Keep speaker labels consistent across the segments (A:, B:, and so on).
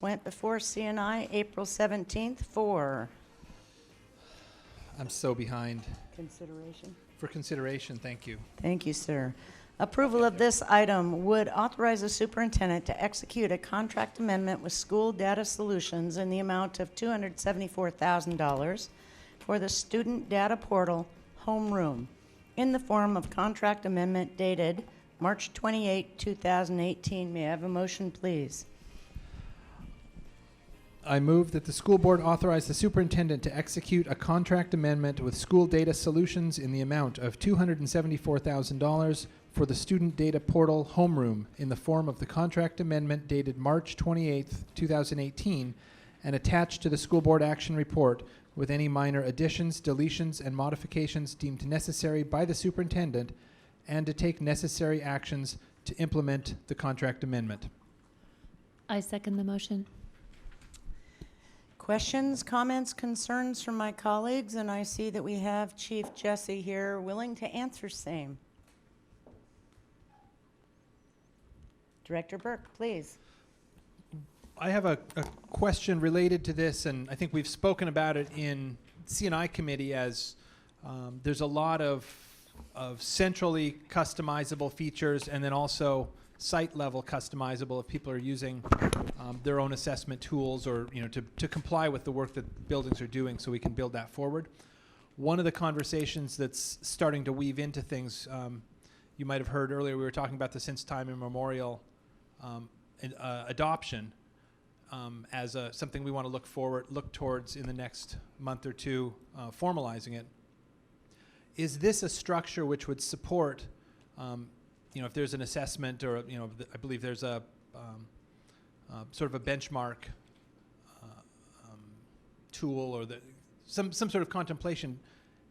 A: Went before CNI April 17th for
B: I'm so behind.
A: consideration.
B: For consideration, thank you.
A: Thank you, sir. Approval of this item would authorize the superintendent to execute a contract amendment with School Data Solutions in the amount of $274,000 for the student data portal Homeroom in the form of contract amendment dated March 28, 2018. May I have a motion, please?
B: I move that the school board authorize the superintendent to execute a contract amendment with School Data Solutions in the amount of $274,000 for the student data portal Homeroom in the form of the contract amendment dated March 28, 2018, and attached to the school board action report with any minor additions, deletions, and modifications deemed necessary by the superintendent, and to take necessary actions to implement the contract amendment.
C: I second the motion.
A: Questions, comments, concerns from my colleagues? And I see that we have Chief Jesse here willing to answer same. Director Burke, please.
B: I have a question related to this, and I think we've spoken about it in CNI committee as there's a lot of centrally customizable features and then also site level customizable if people are using their own assessment tools or to comply with the work that buildings are doing, so we can build that forward. One of the conversations that's starting to weave into things, you might have heard earlier, we were talking about the since time immemorial adoption as something we want to look towards in the next month or two, formalizing it. Is this a structure which would support if there's an assessment or, I believe there's a sort of a benchmark tool or some sort of contemplation.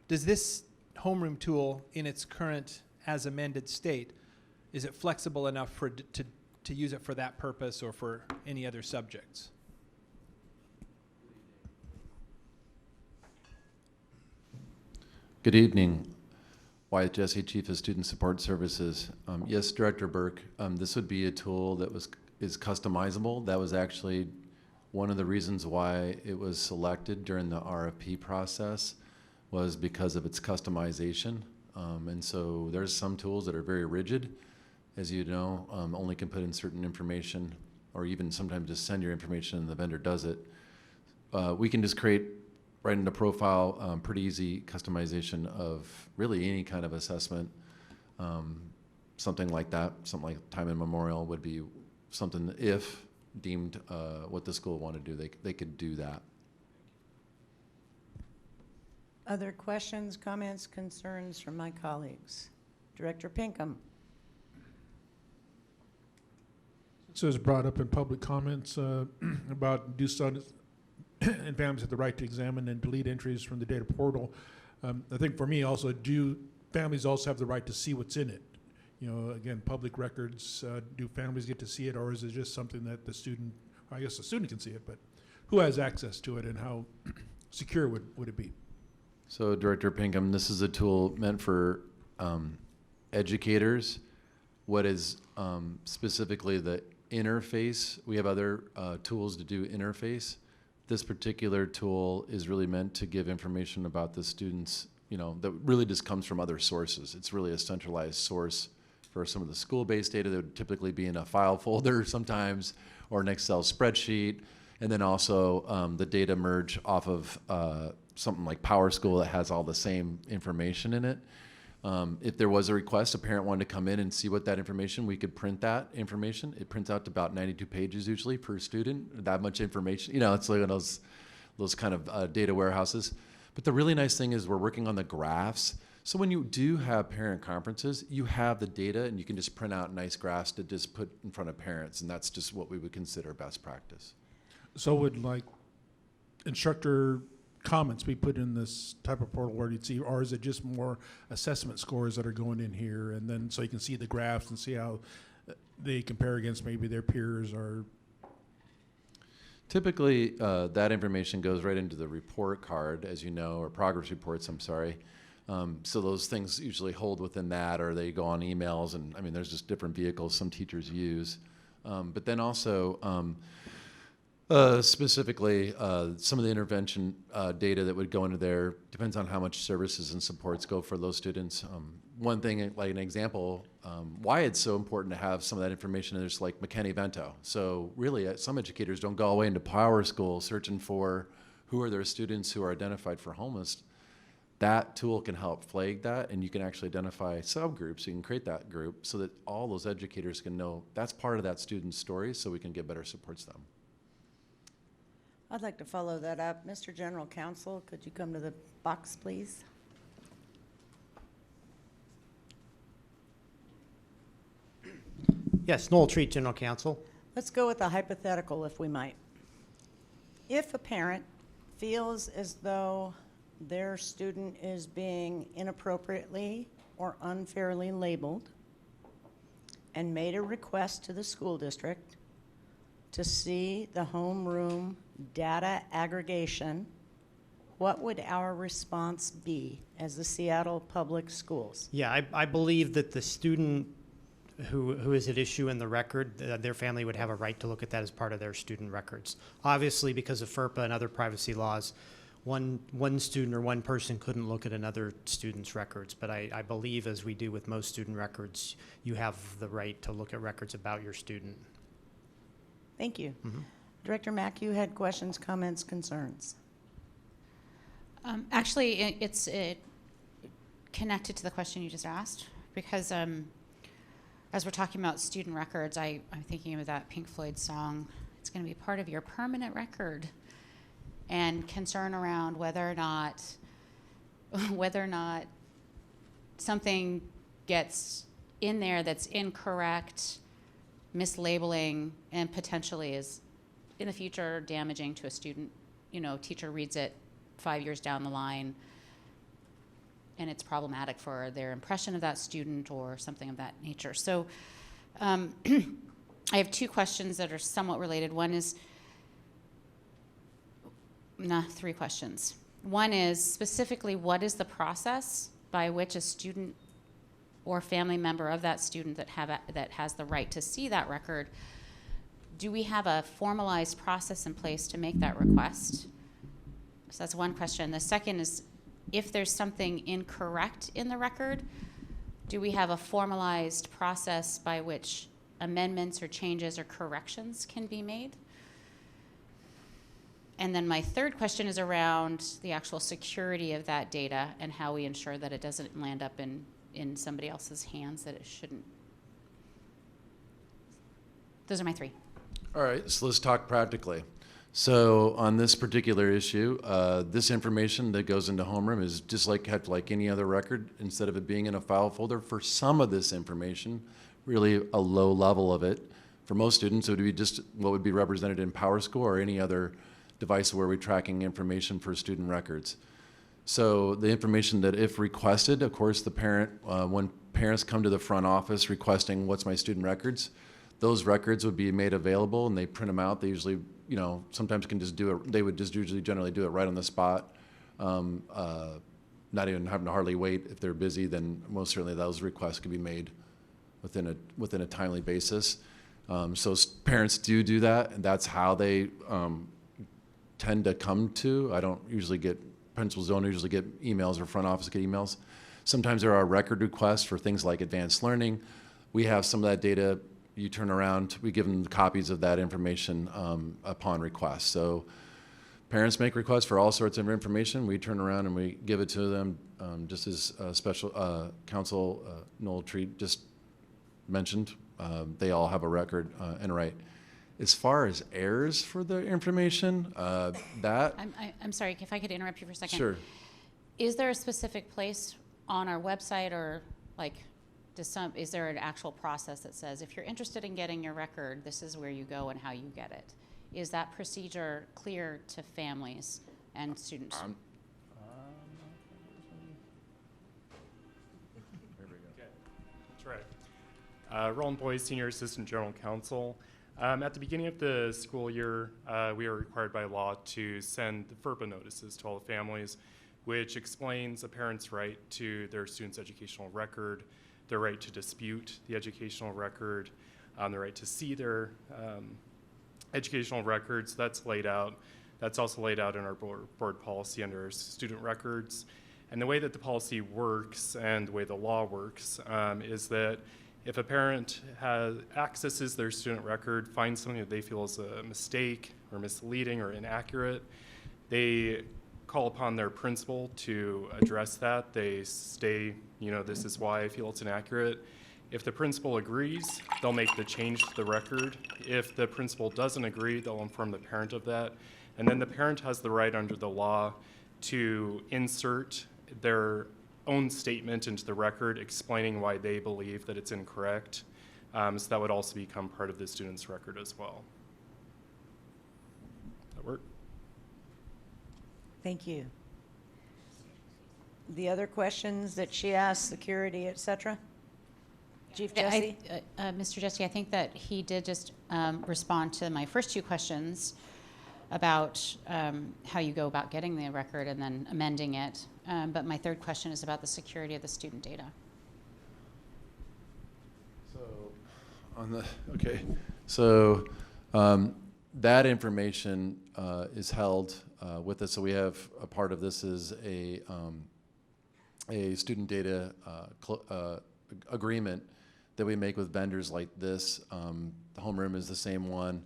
B: Does this homeroom tool in its current as amended state, is it flexible enough to use it for that purpose or for any other subjects?
D: Good evening. Wyatt Jesse, Chief of Student Support Services. Yes, Director Burke, this would be a tool that is customizable. That was actually one of the reasons why it was selected during the RFP process, was because of its customization. And so there's some tools that are very rigid, as you know, only can put in certain information, or even sometimes just send your information and the vendor does it. We can just create right into profile, pretty easy customization of really any kind of assessment. Something like that, something like time and memorial would be something that if deemed what the school wanted to do, they could do that.
A: Other questions, comments, concerns from my colleagues? Director Pinkham.
E: So it was brought up in public comments about do students and families have the right to examine and delete entries from the data portal. I think for me also, do families also have the right to see what's in it? Again, public records, do families get to see it, or is it just something that the student, I guess the student can see it, but who has access to it and how secure would it be?
D: So Director Pinkham, this is a tool meant for educators. What is specifically the interface, we have other tools to do interface. This particular tool is really meant to give information about the students, that really just comes from other sources. It's really a centralized source for some of the school-based data that would typically be in a file folder sometimes, or an Excel spreadsheet, and then also the data merge off of something like PowerSchool that has all the same information in it. If there was a request, a parent wanted to come in and see what that information, we could print that information. It prints out to about 92 pages usually per student, that much information. It's like those kind of data warehouses. But the really nice thing is we're working on the graphs. So when you do have parent conferences, you have the data and you can just print out nice graphs to just put in front of parents, and that's just what we would consider best practice.
E: So would instructor comments be put in this type of portal where you'd see, or is it just more assessment scores that are going in here, and then so you can see the graphs and see how they compare against maybe their peers? Or
D: typically that information goes right into the report card, as you know, or progress reports, I'm sorry. So those things usually hold within that, or they go on emails, and there's just different vehicles some teachers use. But then also Specifically, some of the intervention data that would go into there depends on how much services and supports go for those students. One thing, like an example, why it's so important to have some of that information is like McKinney-Vento. So really, some educators don't go away into Power School searching for who are their students who are identified for homeless. That tool can help flag that, and you can actually identify subgroups. You can create that group so that all those educators can know that's part of that student's story, so we can get better supports them.
A: I'd like to follow that up. Mr. General Counsel, could you come to the box, please?
F: Yes, Noel Treat, General Counsel.
A: Let's go with a hypothetical, if we might. If a parent feels as though their student is being inappropriately or unfairly labeled and made a request to the school district to see the homeroom data aggregation, what would our response be as the Seattle Public Schools?
F: Yeah, I believe that the student who is at issue in the record, their family would have a right to look at that as part of their student records. Obviously, because of FERPA and other privacy laws, one student or one person couldn't look at another student's records. But I believe, as we do with most student records, you have the right to look at records about your student.
A: Thank you.
F: Mm-hmm.
A: Director Mack, you had questions, comments, concerns.
G: Actually, it's connected to the question you just asked, because as we're talking about student records, I'm thinking of that Pink Floyd song, it's going to be part of your permanent record, and concern around whether or not something gets in there that's incorrect, mislabeling, and potentially is in the future damaging to a student. You know, teacher reads it 5 years down the line and it's problematic for their impression of that student or something of that nature. So I have two questions that are somewhat related. One is, three questions. One is specifically, what is the process by which a student or family member of that student that has the right to see that record, do we have a formalized process in place to make that request? So that's one question. The second is, if there's something incorrect in the record, do we have a formalized process by which amendments or changes or corrections can be made? And then my third question is around the actual security of that data and how we ensure that it doesn't land up in somebody else's hands that it shouldn't. Those are my three.
D: All right, so let's talk practically. So on this particular issue, this information that goes into Homeroom is just like any other record. Instead of it being in a file folder, for some of this information, really a low level of it, for most students, it would be just what would be represented in PowerSchool or any other device where we're tracking information for student records. So the information that, if requested, of course, the parent, when parents come to the front office requesting what's my student records, those records would be made available and they print them out. They usually, sometimes can just do it. They would just usually generally do it right on the spot, not even having to hardly wait. If they're busy, then most certainly those requests could be made within a timely basis. So parents do that, and that's how they tend to come to. Principals don't usually get emails, or front office get emails. Sometimes there are record requests for things like advanced learning. We have some of that data. You turn around, we give them copies of that information upon request. So parents make requests for all sorts of information. We turn around and we give it to them, just as Special Counsel Noel Treat just mentioned. They all have a record and a right. As far as errors for the information,
G: I'm sorry, if I could interrupt you for a second.
D: Sure.
G: Is there a specific place on our website, or is there an actual process that says, if you're interested in getting your record, this is where you go and how you get it? Is that procedure clear to families and students?
H: That's right. Roland Boyce, Senior Assistant General Counsel. At the beginning of the school year, we are required by law to send the FERPA notices to all the families, which explains a parent's right to their student's educational record, their right to dispute the educational record, their right to see their educational records, that's laid out. That's also laid out in our board policy under student records. And the way that the policy works and the way the law works is that if a parent accesses their student record, finds something that they feel is a mistake or misleading or inaccurate, they call upon their principal to address that. They say, this is why I feel it's inaccurate. If the principal agrees, they'll make the change to the record. If the principal doesn't agree, they'll inform the parent of that. And then the parent has the right under the law to insert their own statement into the record explaining why they believe that it's incorrect. So that would also become part of the student's record as well. That work?
A: Thank you. The other questions that she asked, security, et cetera? Chief Jesse?
G: Mr. Jesse, I think that he did just respond to my first two questions about how you go about getting the record and then amending it. But my third question is about the security of the student data.
D: So that information is held with us. So we have a part of this is a student data agreement that we make with vendors like this. The Homeroom is the same one.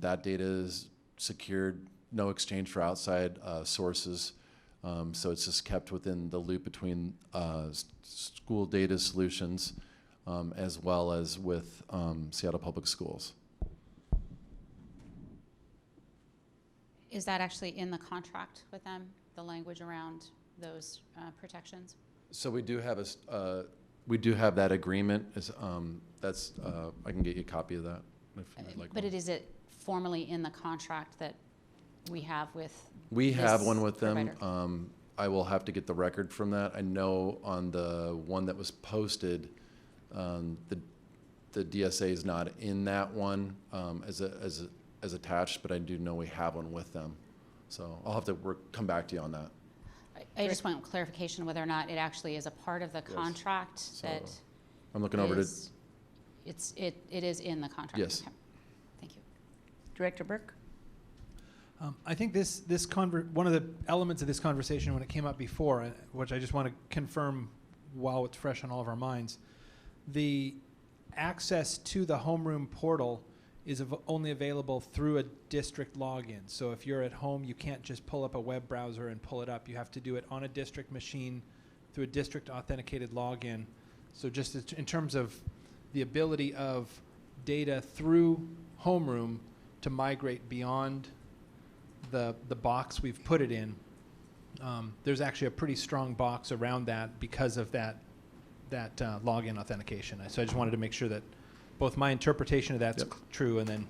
D: That data is secured, no exchange for outside sources. So it's just kept within the loop between school data solutions as well as with Seattle Public Schools.
G: Is that actually in the contract with them, the language around those protections?
D: So we do have we do have that agreement. That's I can get you a copy of that if you'd like.
G: But is it formally in the contract that we have with?
D: We have one with
G: provider?
D: them. I will have to get the record from that. I know on the one that was posted, the DSA is not in that one as attached, but I do know we have one with them. So I'll have to come back to you on that.
G: I just want clarification whether or not it actually is a part of the contract
D: So
G: that
D: I'm looking over to.
G: it is in the contract.
D: Yes.
G: Okay. Thank you.
A: Director Burke?
B: I think one of the elements of this conversation when it came up before, which I just want to confirm while it's fresh on all of our minds, the access to the Homeroom portal is only available through a district login. So if you're at home, you can't just pull up a web browser and pull it up. You have to do it on a district machine through a district authenticated login. So just in terms of the ability of data through Homeroom to migrate beyond the box we've put it in, there's actually a pretty strong box around that because of that login authentication. So I just wanted to make sure that both my interpretation of that's true and then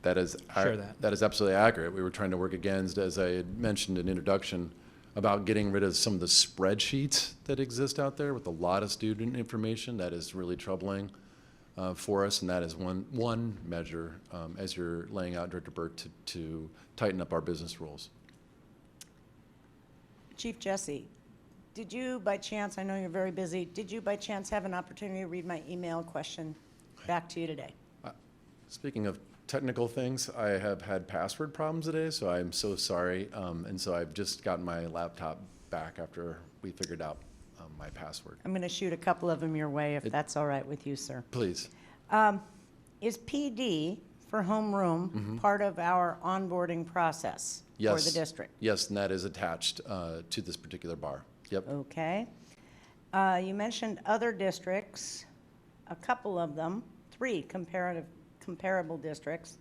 D: That is
B: share that.
D: That is absolutely accurate. We were trying to work against, as I had mentioned in introduction, about getting rid of some of the spreadsheets that exist out there with a lot of student information. That is really troubling for us, and that is one measure as you're laying out, Director Burke, to tighten up our business rules.
A: Chief Jesse, did you by chance, I know you're very busy, did you by chance have an opportunity to read my email question back to you today?
D: Speaking of technical things, I have had password problems today, so I'm so sorry. And so I've just gotten my laptop back after we figured out my password.
A: I'm going to shoot a couple of them your way if that's all right with you, sir.
D: Please.
A: Is PD for Homeroom part of our onboarding process for the district?
D: Yes, and that is attached to this particular bar. Yep.
A: Okay. You mentioned other districts, a couple of them, 3 comparable districts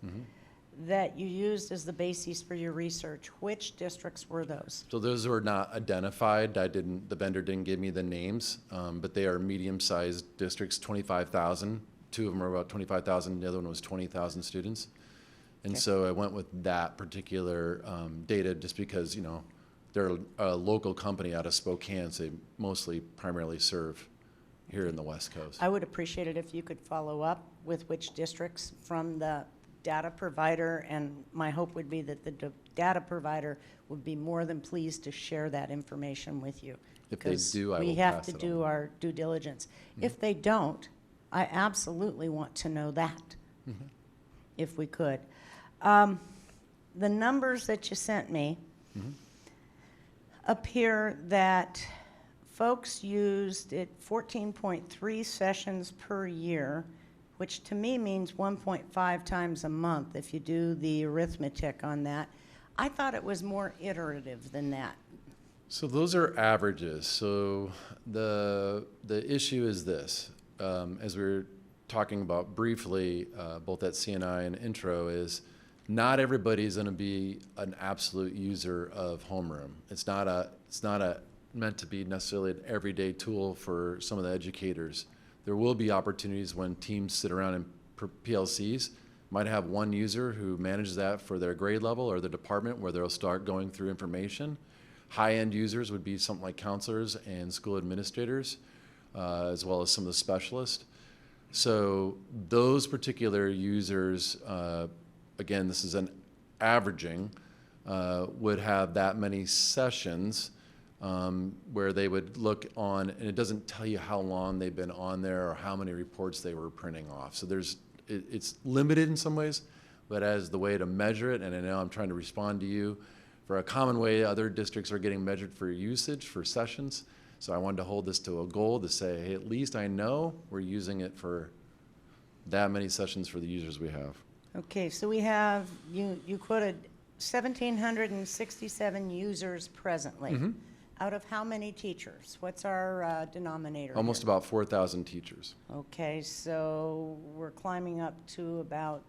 A: that you used as the basis for your research. Which districts were those?
D: So those were not identified. The vendor didn't give me the names, but they are medium-sized districts, 25,000. 2 of them are about 25,000. The other one was 20,000 students. And so I went with that particular data just because, they're a local company out of Spokane, so they primarily serve here in the West Coast.
A: I would appreciate it if you could follow up with which districts from the data provider, and my hope would be that the data provider would be more than pleased to share that information with you.
D: If they do, I will
A: we have
D: pass
A: to
D: it
A: do
D: on.
A: our due diligence. If they don't, I absolutely want to know that. if we could. The numbers that you sent me appear that folks used it 14.3 sessions per year, which to me means 1.5 times a month if you do the arithmetic on that. I thought it was more iterative than that.
D: So those are averages. So the issue is this, as we were talking about briefly, both at CNI and intro, is not everybody's going to be an absolute user of Homeroom. It's not meant to be necessarily an everyday tool for some of the educators. There will be opportunities when teams sit around in PLCs, might have one user who manages that for their grade level or the department where they'll start going through information. High-end users would be something like counselors and school administrators, as well as some of the specialists. So those particular users, again, this is an averaging, would have that many sessions where they would look on, and it doesn't tell you how long they've been on there or how many reports they were printing off. So it's limited in some ways, but as the way to measure it, and I know I'm trying to respond to you, for a common way other districts are getting measured for usage, for sessions. So I wanted to hold this to a goal to say, hey, at least I know we're using it for that many sessions for the users we have.
A: Okay, so we have, you quoted 1,767 users presently. Out of how many teachers? What's our denominator here?
D: Almost about 4,000 teachers.
A: Okay, so we're climbing up to about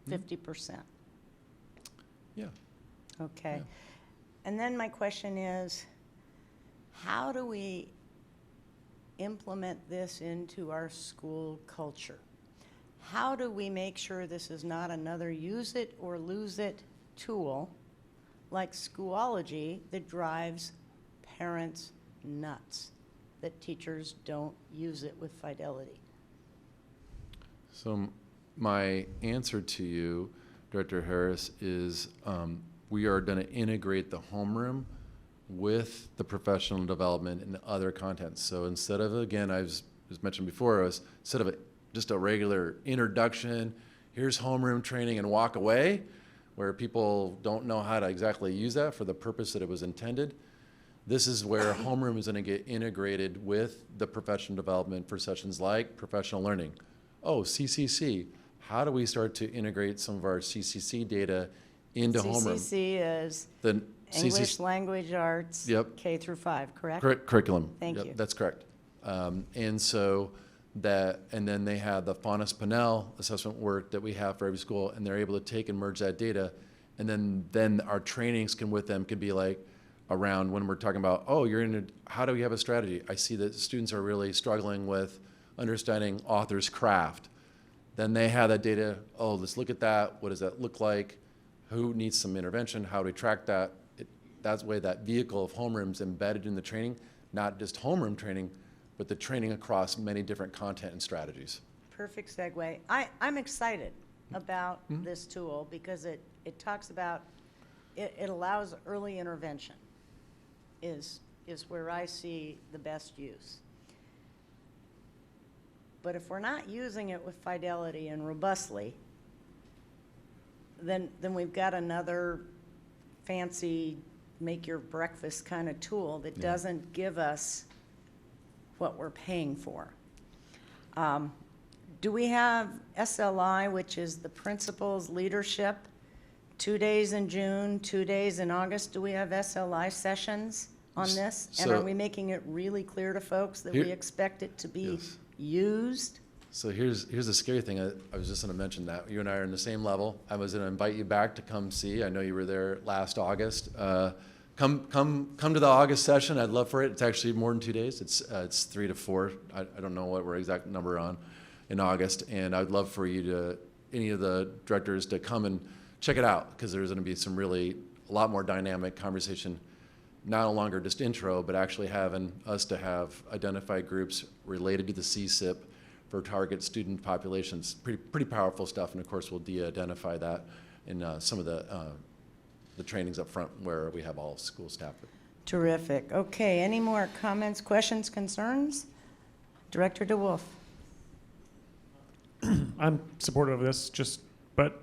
A: 50%.
D: Yeah.
A: Okay.
D: Yeah.
A: And then my question is, how do we implement this into our school culture? How do we make sure this is not another use it or lose it tool like Schoology that drives parents nuts, that teachers don't use it with fidelity?
D: So my answer to you, Director Harris, is we are going to integrate the homeroom with the professional development and other contents. So instead of, again, as mentioned before, instead of just a regular introduction, here's homeroom training and walk away, where people don't know how to exactly use that for the purpose that it was intended. This is where homeroom is going to get integrated with the professional development for sessions like professional learning. Oh, CCC. How do we start to integrate some of our CCC data into homeroom?
A: CCC is
D: The
A: English Language Arts,
D: Yep.
A: K through 5, correct?
D: Curriculum.
A: Thank
D: Yep,
A: you.
D: That's correct. And so that, and then they have the Faunus Pinnell assessment work that we have for every school, and they're able to take and merge that data. And then our trainings can be like around when we're talking about, oh, how do we have a strategy? I see that students are really struggling with understanding author's craft. Then they have that data, oh, let's look at that. What does that look like? Who needs some intervention? How do we track that? That's the way that vehicle of homeroom's embedded in the training, not just homeroom training, but the training across many different content and strategies.
A: Perfect segue. I'm excited about this tool because it talks about, it allows early intervention is where I see the best use. But if we're not using it with fidelity and robustly, then we've got another fancy make your breakfast kind of tool that doesn't give us what we're paying for. Do we have SLI, which is the principal's leadership, 2 days in June, 2 days in August? Do we have SLI sessions on this? And are
D: So-
A: we making it really clear to folks that
D: Here-
A: we expect it to be
D: Yes.
A: used?
D: So here's the scary thing. I was just going to mention that you and I are in the same level. I was going to invite you back to come see. I know you were there last August. Come to the August session. I'd love for it. It's actually more than 2 days. It's 3 to 4. I don't know what we're exact number on in August. And I'd love for you any of the directors to come and check it out, because there's going to be a lot more dynamic conversation. Not longer just intro, but actually having us to have identified groups related to the CSIP for target student populations. Pretty powerful stuff, and of course we'll de-identify that in some of the trainings up front where we have all school staff.
A: Terrific. Okay, any more comments, questions, concerns? Director DeWolf.
I: I'm supportive of this, but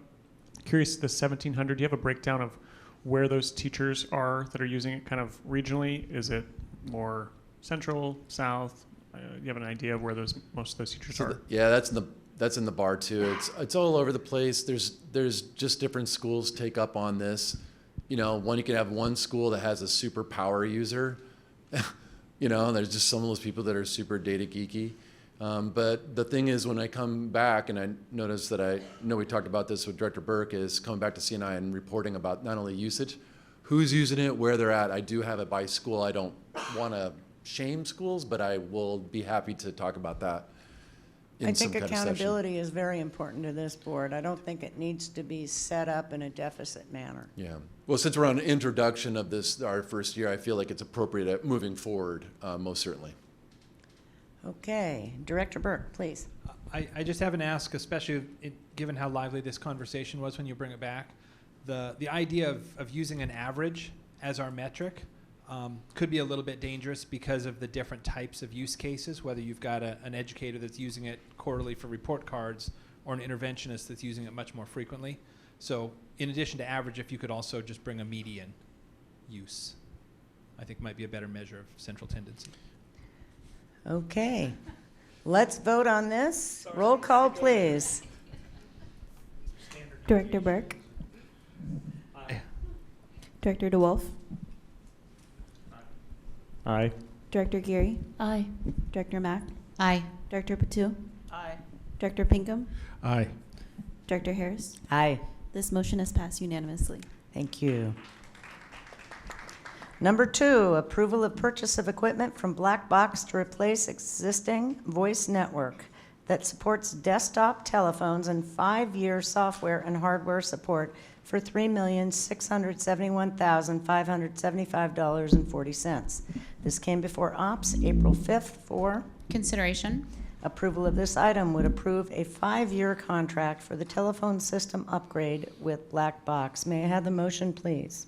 I: curious, the 1,700, do you have a breakdown of where those teachers are that are using it kind of regionally? Is it more central, south? You have an idea of where most of those teachers are?
D: Yeah, that's in the bar too. It's all over the place. There's just different schools take up on this. You know, you can have one school that has a super power user. You know, there's just some of those people that are super data geeky. But the thing is, when I come back, and I notice that I know we talked about this with Director Burke, is coming back to CNI and reporting about not only usage, who's using it, where they're at. I do have it by school. I don't want to shame schools, but I will be happy to talk about that in
A: I
D: some
A: think
D: kind of session.
A: accountability is very important to this board. I don't think it needs to be set up in a deficit manner.
D: Yeah. Well, since we're on an introduction of this, our first year, I feel like it's appropriate at moving forward, most certainly.
A: Okay, Director Burke, please.
B: I just have an ask, especially given how lively this conversation was when you bring it back. The idea of using an average as our metric could be a little bit dangerous because of the different types of use cases, whether you've got an educator that's using it quarterly for report cards or an interventionist that's using it much more frequently. So in addition to average, if you could also just bring a median use, I think might be a better measure of central tendency.
A: Okay, let's vote on this. Roll call, please.
J: Director Burke. Director DeWolf.
I: Aye.
J: Director Geary.
C: Aye.
J: Director Mack.
G: Aye.
J: Director Patu.
A: Aye.
J: Director Pinkham.
E: Aye.
J: Director Harris.
A: Aye.
J: This motion has passed unanimously.
A: Thank you. Number 2, approval of purchase of equipment from Black Box to replace existing voice network that supports desktop telephones and 5-year software and hardware support for $3,671,575.40. This came before Ops April 5th for
G: Consideration.
A: approval of this item would approve a 5-year contract for the telephone system upgrade with Black Box. May I have the motion, please?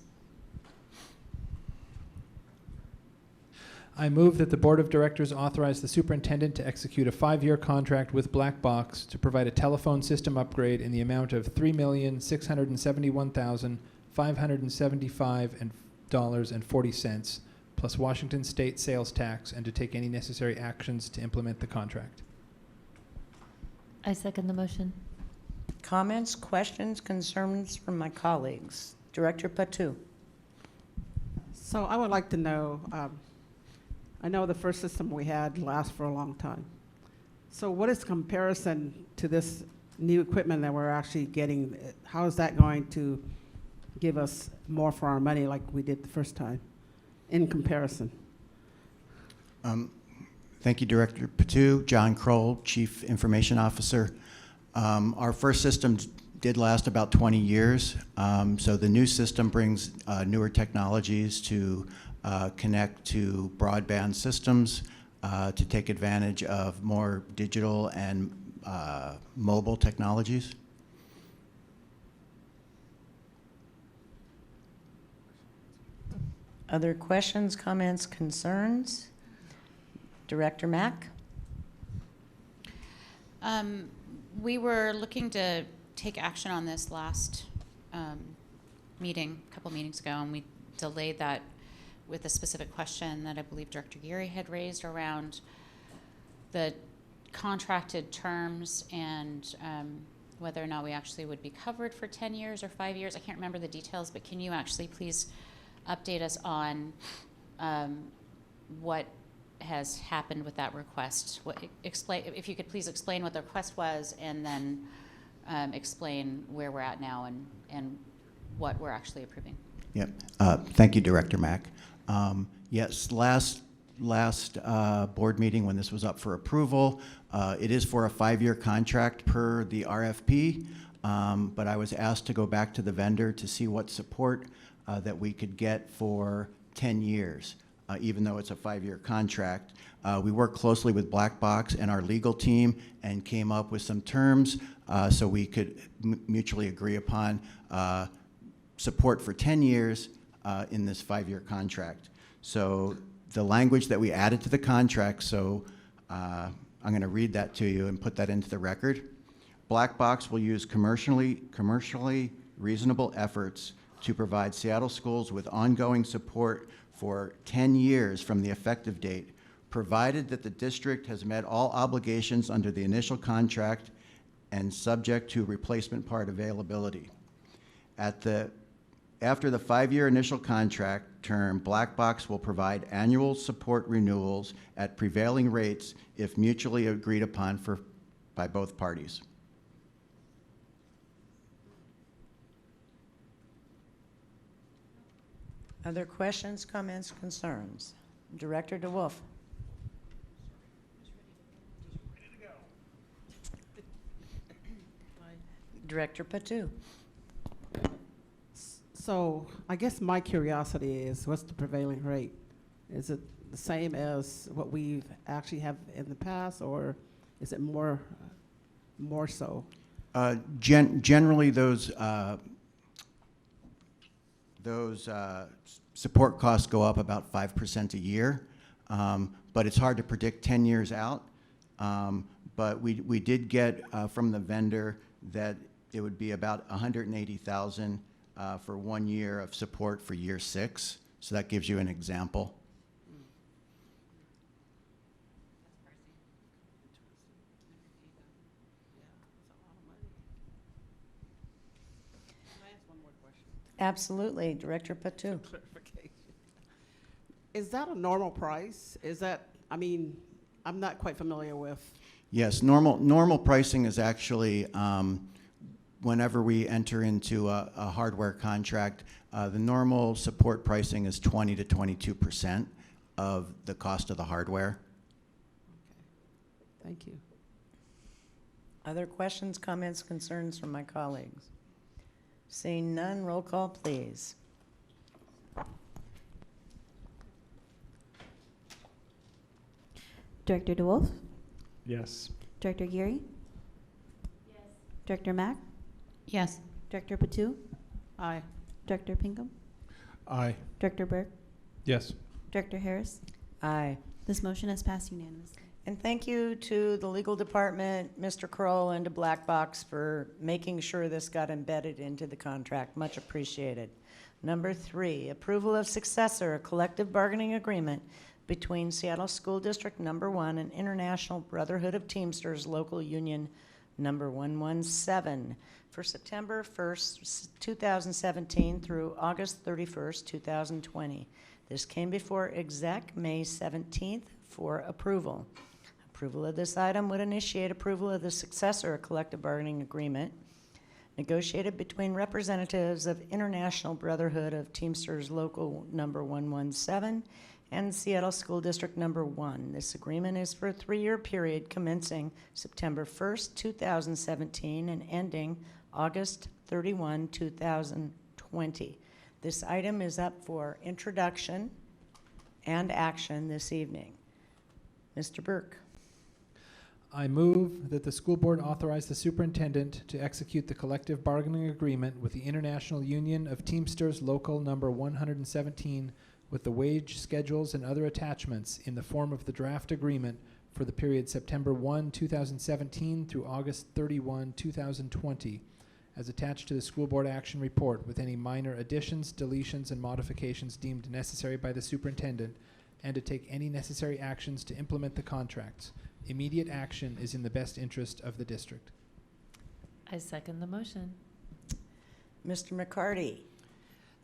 B: I move that the Board of Directors authorize the superintendent to execute a 5-year contract with Black Box to provide a telephone system upgrade in the amount of $3,671,575.40 plus Washington State sales tax, and to take any necessary actions to implement the contract.
C: I second the motion.
A: Comments, questions, concerns from my colleagues? Director Patu.
K: So I would like to know, I know the first system we had lasts for a long time. So what is comparison to this new equipment that we're actually getting? How is that going to give us more for our money like we did the first time in comparison?
L: Thank you, Director Patu. John Kroll, Chief Information Officer. Our first system did last about 20 years. So the new system brings newer technologies to connect to broadband systems to take advantage of more digital and mobile technologies.
A: Other questions, comments, concerns? Director Mack?
G: We were looking to take action on this last meeting, a couple meetings ago, and we delayed that with a specific question that I believe Director Geary had raised around the contracted terms and whether or not we actually would be covered for 10 years or 5 years. I can't remember the details, but can you actually please update us on what has happened with that request? If you could please explain what the request was, and then explain where we're at now and what we're actually approving.
L: Yep. Thank you, Director Mack. Yes, last board meeting when this was up for approval, it is for a 5-year contract per the RFP, but I was asked to go back to the vendor to see what support that we could get for 10 years, even though it's a 5-year contract. We worked closely with Black Box and our legal team and came up with some terms so we could mutually agree upon support for 10 years in this 5-year contract. So the language that we added to the contract, so I'm going to read that to you and put that into the record. Black Box will use commercially reasonable efforts to provide Seattle schools with ongoing support for 10 years from the effective date, provided that the district has met all obligations under the initial contract and subject to replacement part availability. After the 5-year initial contract term, Black Box will provide annual support renewals at prevailing rates if mutually agreed upon by both parties.
A: Other questions, comments, concerns? Director DeWolf. Director Patu.
K: So I guess my curiosity is, what's the prevailing rate? Is it the same as what we actually have in the past, or is it more so?
L: Generally, those support costs go up about 5% a year, but it's hard to predict 10 years out. But we did get from the vendor that it would be about $180,000 for 1 year of support for year 6. So that gives you an example.
A: Absolutely, Director Patu.
K: Clarification. Is that a normal price? Is that, I mean, I'm not quite familiar with.
L: Yes, normal pricing is actually whenever we enter into a hardware contract, the normal support pricing is 20 to 22% of the cost of the hardware.
K: Okay. Thank you.
A: Other questions, comments, concerns from my colleagues? Seeing none, roll call, please.
J: Director DeWolf?
I: Yes.
J: Director Geary? Yes. Director Mack?
G: Yes.
J: Director Patu?
K: Aye.
J: Director Pinkham?
E: Aye.
J: Director Burke?
B: Yes.
J: Director Harris?
A: Aye.
J: This motion has passed unanimously.
A: And thank you to the legal department, Mr. Kroll, and to Black Box for making sure this got embedded into the contract. Much appreciated. Number 3, approval of successor, a collective bargaining agreement between Seattle School District Number 1 and International Brotherhood of Teamsters Local Union Number 117 for September 1st, 2017 through August 31st, 2020. This came before exec May 17th for approval. Approval of this item would initiate approval of the successor, a collective bargaining agreement negotiated between representatives of International Brotherhood of Teamsters Local Number 117 and Seattle School District Number 1. This agreement is for a 3-year period commencing September 1st, 2017 and ending August 31, 2020. This item is up for introduction and action this evening. Mr. Burke.
B: I move that the school board authorize the superintendent to execute the collective bargaining agreement with the International Union of Teamsters Local Number 117 with the wage schedules and other attachments in the form of the draft agreement for the period September 1, 2017 through August 31, 2020, as attached to the school board action report with any minor additions, deletions, and modifications deemed necessary by the superintendent, and to take any necessary actions to implement the contracts. Immediate action is in the best interest of the district.
C: I second the motion.
A: Mr. McCarty.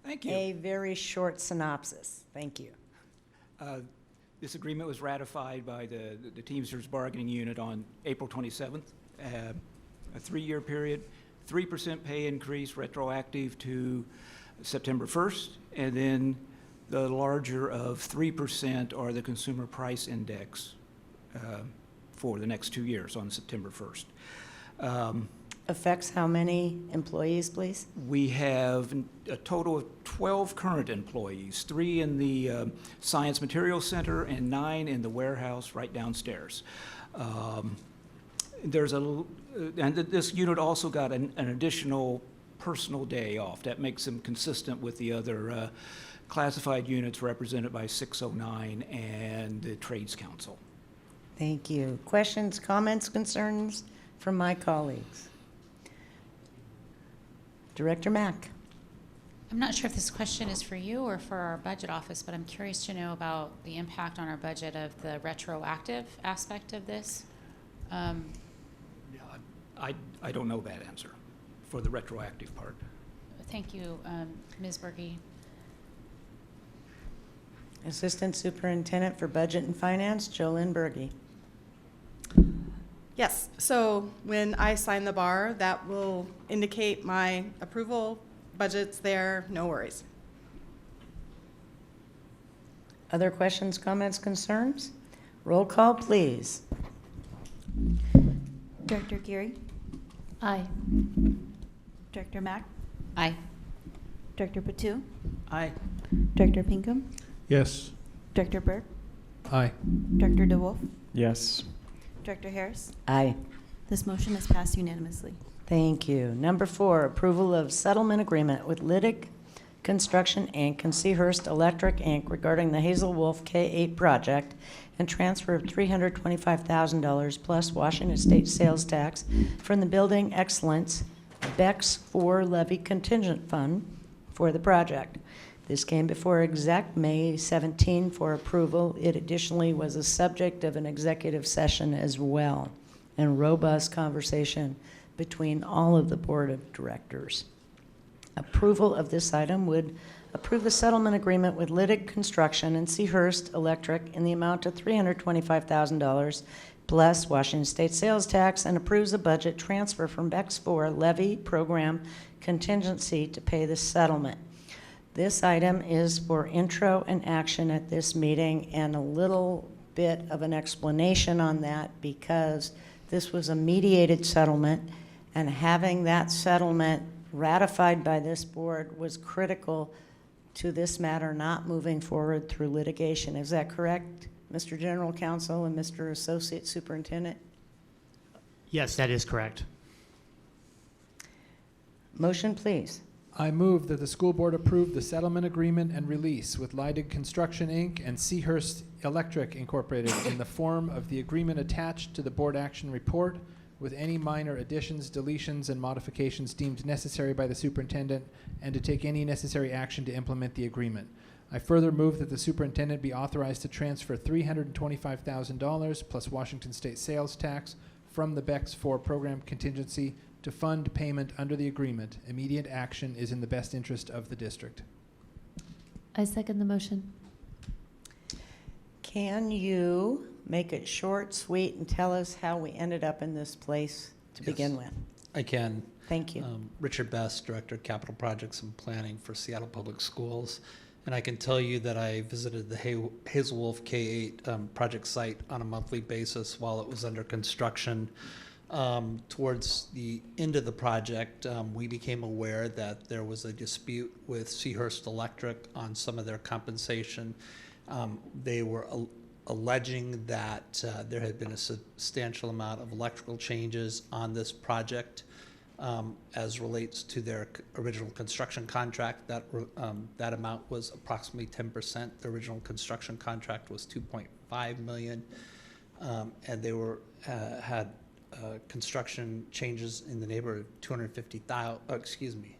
M: Thank you.
A: A very short synopsis. Thank you.
M: This agreement was ratified by the Teamsters Bargaining Unit on April 27th. A 3-year period, 3% pay increase retroactive to September 1st, and then the larger of 3% are the Consumer Price Index for the next 2 years on September 1st.
A: Affects how many employees, please?
M: We have a total of 12 current employees, 3 in the Science Materials Center and 9 in the warehouse right downstairs. And this unit also got an additional personal day off. That makes them consistent with the other classified units represented by 609 and the Trades Council.
A: Thank you. Questions, comments, concerns from my colleagues? Director Mack.
G: I'm not sure if this question is for you or for our budget office, but I'm curious to know about the impact on our budget of the retroactive aspect of this.
M: Yeah, I don't know that answer for the retroactive part.
G: Thank you, Ms. Berge.
A: Assistant Superintendent for Budget and Finance, Jolynn Berge.
N: Yes, so when I sign the bar, that will indicate my approval, budget's there, no worries.
A: Other questions, comments, concerns? Roll call, please.
J: Director Geary,
C: Aye.
J: Director Mack,
G: Aye.
J: Director Pt2,
A: Aye.
J: Director Pinkham,
E: Yes.
J: Director Burke,
B: Aye.
J: Director DeWolf,
I: Yes.
J: Director Harris.
A: Aye.
J: This motion is passed unanimously.
A: Thank you. Number 4, approval of settlement agreement with Liddick Construction, Inc. and Seahurst Electric, Inc. regarding the Hazel Wolf K-8 project and transfer of $325,000 plus Washington State sales tax from the Building Excellence BEX 4 levy contingent fund for the project. This came before Exec May 17 for approval. It additionally was a subject of an executive session as well, and robust conversation between all of the board of directors. Approval of this item would approve the settlement agreement with Liddick Construction and Seahurst Electric in the amount of $325,000 plus Washington State sales tax, and approves a budget transfer from BEX 4 levy program contingency to pay the settlement. This item is for intro and action at this meeting, and a little bit of an explanation on that, because this was a mediated settlement, and having that settlement ratified by this board was critical to this matter not moving forward through litigation. Is that correct, Mr. General Counsel and Mr. Associate Superintendent?
F: Yes, that is correct.
A: Motion, please.
B: I move that the school board approve the settlement agreement and release with Liddick Construction, Inc. and Seahurst Electric, Incorporated in the form of the agreement attached to the board action report, with any minor additions, deletions, and modifications deemed necessary by the superintendent, and to take any necessary action to implement the agreement. I further move that the superintendent be authorized to transfer $325,000 plus Washington State sales tax from the BEX 4 program contingency to fund payment under the agreement. Immediate action is in the best interest of the district.
C: I second the motion.
A: Can you make it short, sweet, and tell us how we ended up in this place to begin with?
O: I can.
A: Thank you.
O: Richard Best, Director of Capital Projects and Planning for Seattle Public Schools. And I can tell you that I visited the Hazel Wolf K-8 project site on a monthly basis while it was under construction. Towards the end of the project, we became aware that there was a dispute with Seahurst Electric on some of their compensation. They were alleging that there had been a substantial amount of electrical changes on this project as relates to their original construction contract. That amount was approximately 10%. The original construction contract was $2.5 million, and they had construction changes in the neighborhood of 250,000. Excuse me.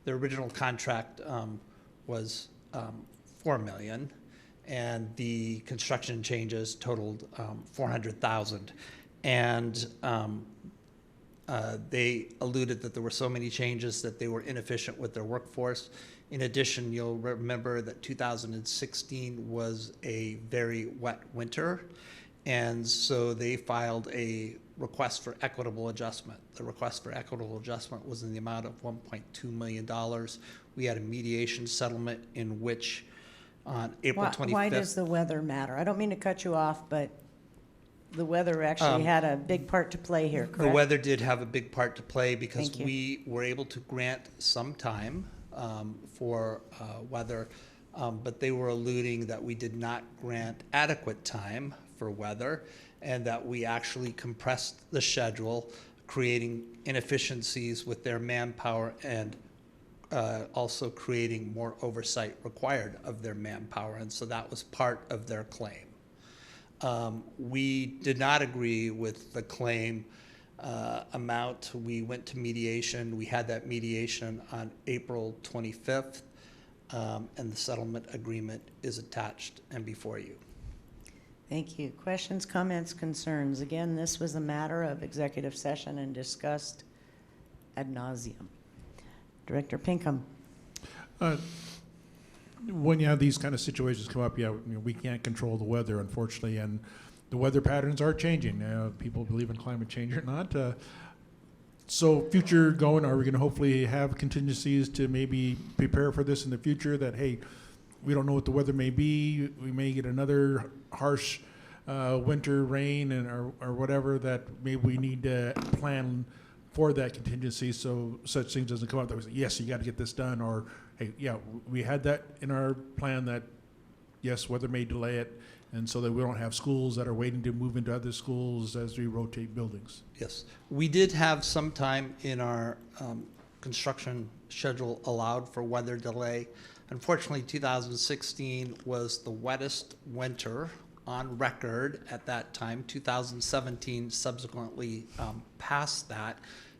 O: The original contract was $4 million, and the construction changes totaled $400,000. And they alluded that there were so many changes that they were inefficient with their workforce. In addition, you'll remember that 2016 was a very wet winter, and so they filed a request for equitable adjustment. The request for equitable adjustment was in the amount of $1.2 million. We had a mediation settlement in which on April 25th.
A: Why does the weather matter? I don't mean to cut you off, but the weather actually had a big part to play here, correct?
O: The weather did have a big part to play because
A: Thank you.
O: we were able to grant some time for weather, but they were alluding that we did not grant adequate time for weather, and that we actually compressed the schedule, creating inefficiencies with their manpower and also creating more oversight required of their manpower. And so that was part of their claim. We did not agree with the claim amount. We went to mediation. We had that mediation on April 25th, and the settlement agreement is attached and before you.
A: Thank you. Questions, comments, concerns? Again, this was a matter of executive session and discussed ad nauseum. Director Pinkham.
E: When you have these kind of situations come up, we can't control the weather, unfortunately, and the weather patterns are changing. People believe in climate change or not. So future going, are we going to hopefully have contingencies to maybe prepare for this in the future that, hey, we don't know what the weather may be. We may get another harsh winter rain or whatever, that maybe we need to plan for that contingency so such things doesn't come up that we say, yes, you got to get this done, or hey, yeah, we had that in our plan that yes, weather may delay it, and so that we don't have schools that are waiting to move into other schools as we rotate buildings.
O: Yes, we did have some time in our construction schedule allowed for weather delay. Unfortunately, 2016 was the wettest winter on record at that time. 2017 subsequently passed that,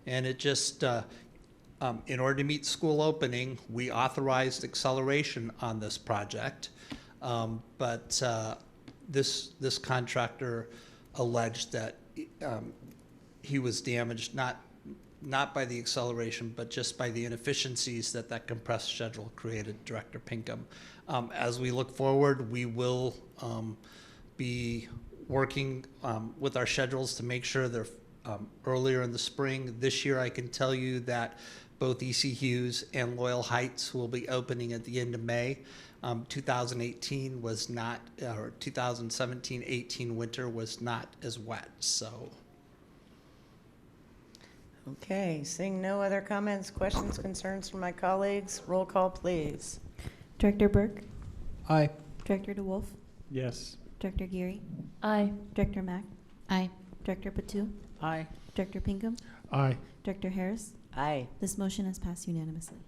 O: and it just, in order to meet school opening, we authorized acceleration on this project, but this contractor alleged that he was damaged not by the acceleration, but just by the inefficiencies that compressed schedule created, Director Pinkham. As we look forward, we will be working with our schedules to make sure they're earlier in the spring. This year, I can tell you that both E.C. Hughes and Loyal Heights will be opening at the end of May. 2018 was not, or 2017-18 winter was not as wet, so.
A: Okay, seeing no other comments, questions, concerns from my colleagues, roll call, please.
J: Director Burke,
B: Aye.
J: Director DeWolf,
I: Yes.
J: Director Geary,
C: Aye.
J: Director Mack,
G: Aye.
J: Director Pt2,
N: Aye.
J: Director Pinkham,
E: Aye.
J: Director Harris.
A: Aye.
J: This motion has passed unanimously.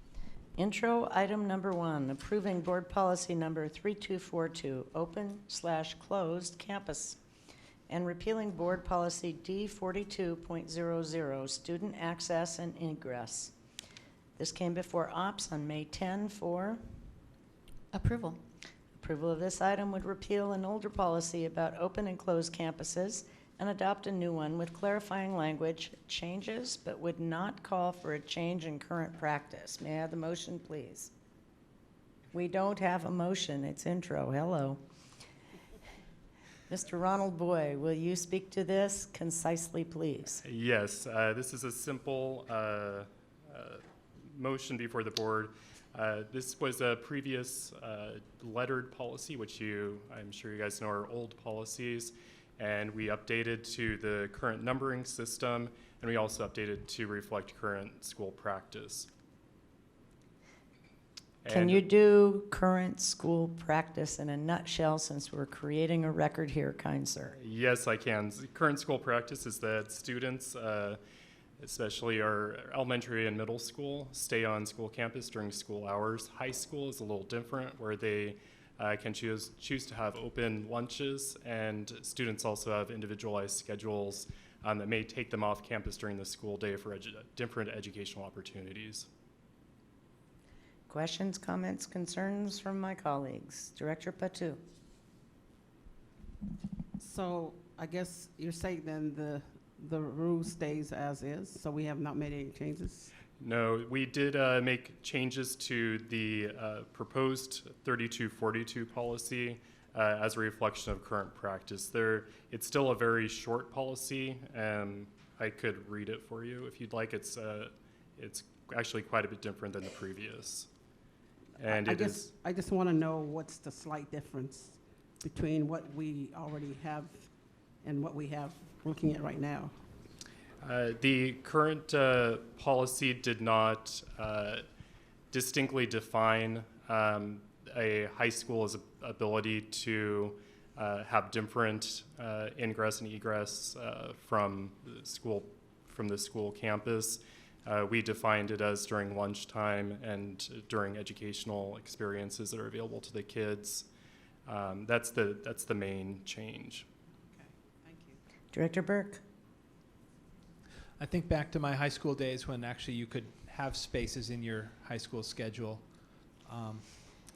A: Intro item number 1, approving board policy number 3242, open/closed campus, and repealing board policy D42.00, student access and egress. This came before OPS on May 10 for
G: Approval.
A: approval of this item would repeal an older policy about open and closed campuses and adopt a new one with clarifying language changes, but would not call for a change in current practice. May I have the motion, please? We don't have a motion. It's intro. Hello. Mr. Ronald Boy, will you speak to this concisely, please?
H: Yes, this is a simple motion before the board. This was a previous lettered policy, which I'm sure you guys know are old policies, and we updated to the current numbering system, and we also updated to reflect current school practice.
A: Can you do current school practice in a nutshell, since we're creating a record here, kind sir?
H: Yes, I can. Current school practice is that students, especially our elementary and middle school, stay on school campus during school hours. High school is a little different, where they can choose to have open lunches, and students also have individualized schedules that may take them off campus during the school day for different educational opportunities.
A: Questions, comments, concerns from my colleagues? Director Pt2.
K: So I guess you're saying then the rule stays as is, so we have not made any changes?
H: No, we did make changes to the proposed 3242 policy as a reflection of current practice. It's still a very short policy, and I could read it for you if you'd like. It's actually quite a bit different than the previous. And
K: I just want to know what's the slight difference between what we already have and what we have looking at right now.
H: The current policy did not distinctly define a high school's ability to have different ingress and egress from the school campus. We defined it as during lunchtime and during educational experiences that are available to the kids. That's the main change.
K: Okay, thank you.
A: Director Burke.
B: I think back to my high school days when actually you could have spaces in your high school schedule.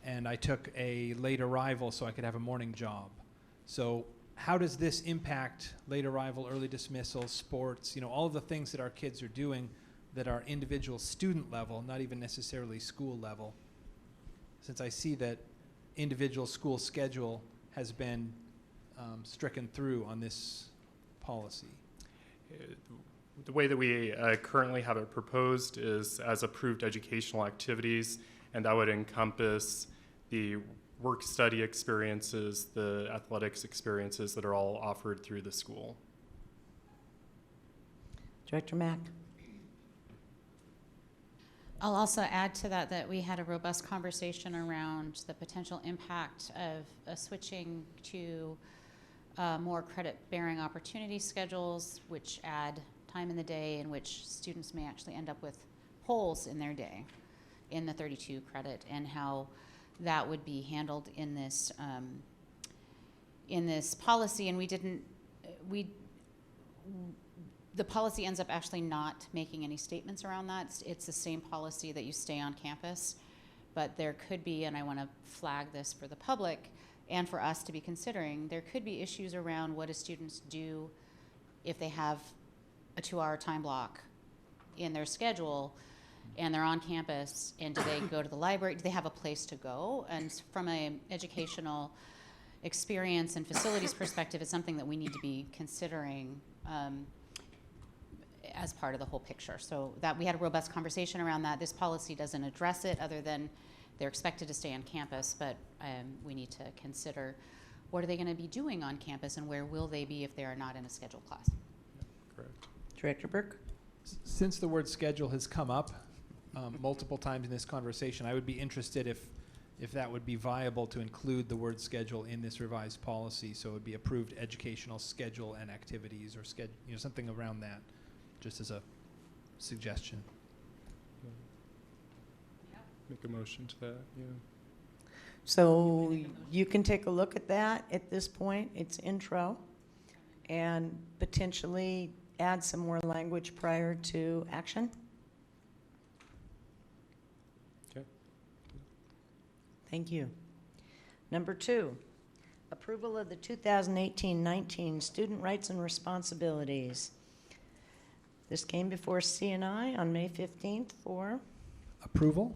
B: And I took a late arrival so I could have a morning job. So how does this impact late arrival, early dismissal, sports, all of the things that our kids are doing that are individual student level, not even necessarily school level? Since I see that individual school schedule has been stricken through on this policy.
H: The way that we currently have it proposed is as approved educational activities, and that would encompass the work-study experiences, the athletics experiences that are all offered through the school.
A: Director Mack?
G: I'll also add to that we had a robust conversation around the potential impact of switching to more credit-bearing opportunity schedules, which add time in the day in which students may actually end up with holes in their day in the 32 credit, and how that would be handled in this policy. And the policy ends up actually not making any statements around that. It's the same policy that you stay on campus, but there could be, and I want to flag this for the public and for us to be considering, there could be issues around what do students do if they have a 2-hour time block in their schedule and they're on campus, and do they go to the library? Do they have a place to go? And from an educational experience and facilities perspective, it's something that we need to be considering as part of the whole picture. So that we had a robust conversation around that. This policy doesn't address it other than they're expected to stay on campus, but we need to consider what are they going to be doing on campus and where will they be if they are not in a scheduled class.
H: Correct.
A: Director Burke?
B: Since the word schedule has come up multiple times in this conversation, I would be interested if that would be viable to include the word schedule in this revised policy, so it would be approved educational schedule and activities, or something around that, just as a suggestion.
H: Make a motion to that, yeah.
A: So you can take a look at that at this point. It's intro, and potentially add some more language prior to action.
H: Okay.
A: Thank you. Number 2, approval of the 2018-19 Student Rights and Responsibilities. This came before C&I on May 15th for
B: Approval?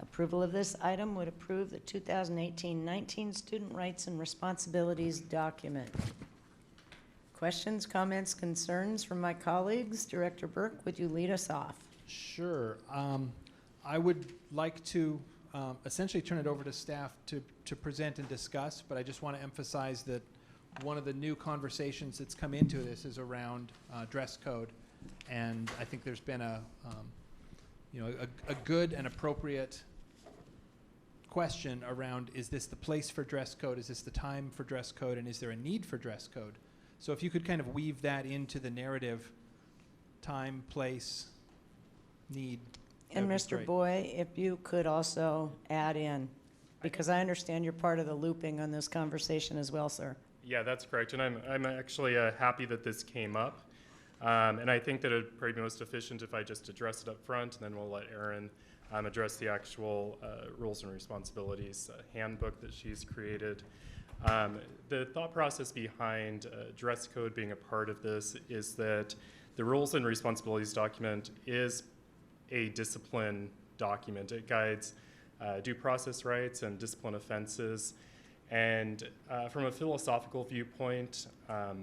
A: approval of this item would approve the 2018-19 Student Rights and Responsibilities document. Questions, comments, concerns from my colleagues? Director Burke, would you lead us off?
B: Sure. I would like to essentially turn it over to staff to present and discuss, but I just want to emphasize that one of the new conversations that's come into this is around dress code, and I think there's been a good and appropriate question around, is this the place for dress code, is this the time for dress code, and is there a need for dress code? So if you could kind of weave that into the narrative, time, place, need.
A: And
B: that'd be
A: Mr.
B: great.
A: Boy, if you could also add in, because I understand you're part of the looping on this conversation as well, sir.
H: Yeah, that's correct, and I'm actually happy that this came up. And I think that it would probably be most efficient if I just address it up front, and then we'll let Erin address the actual rules and responsibilities handbook that she's created. The thought process behind dress code being a part of this is that the rules and responsibilities document is a discipline document. It guides due process rights and discipline offenses. And from a philosophical viewpoint, I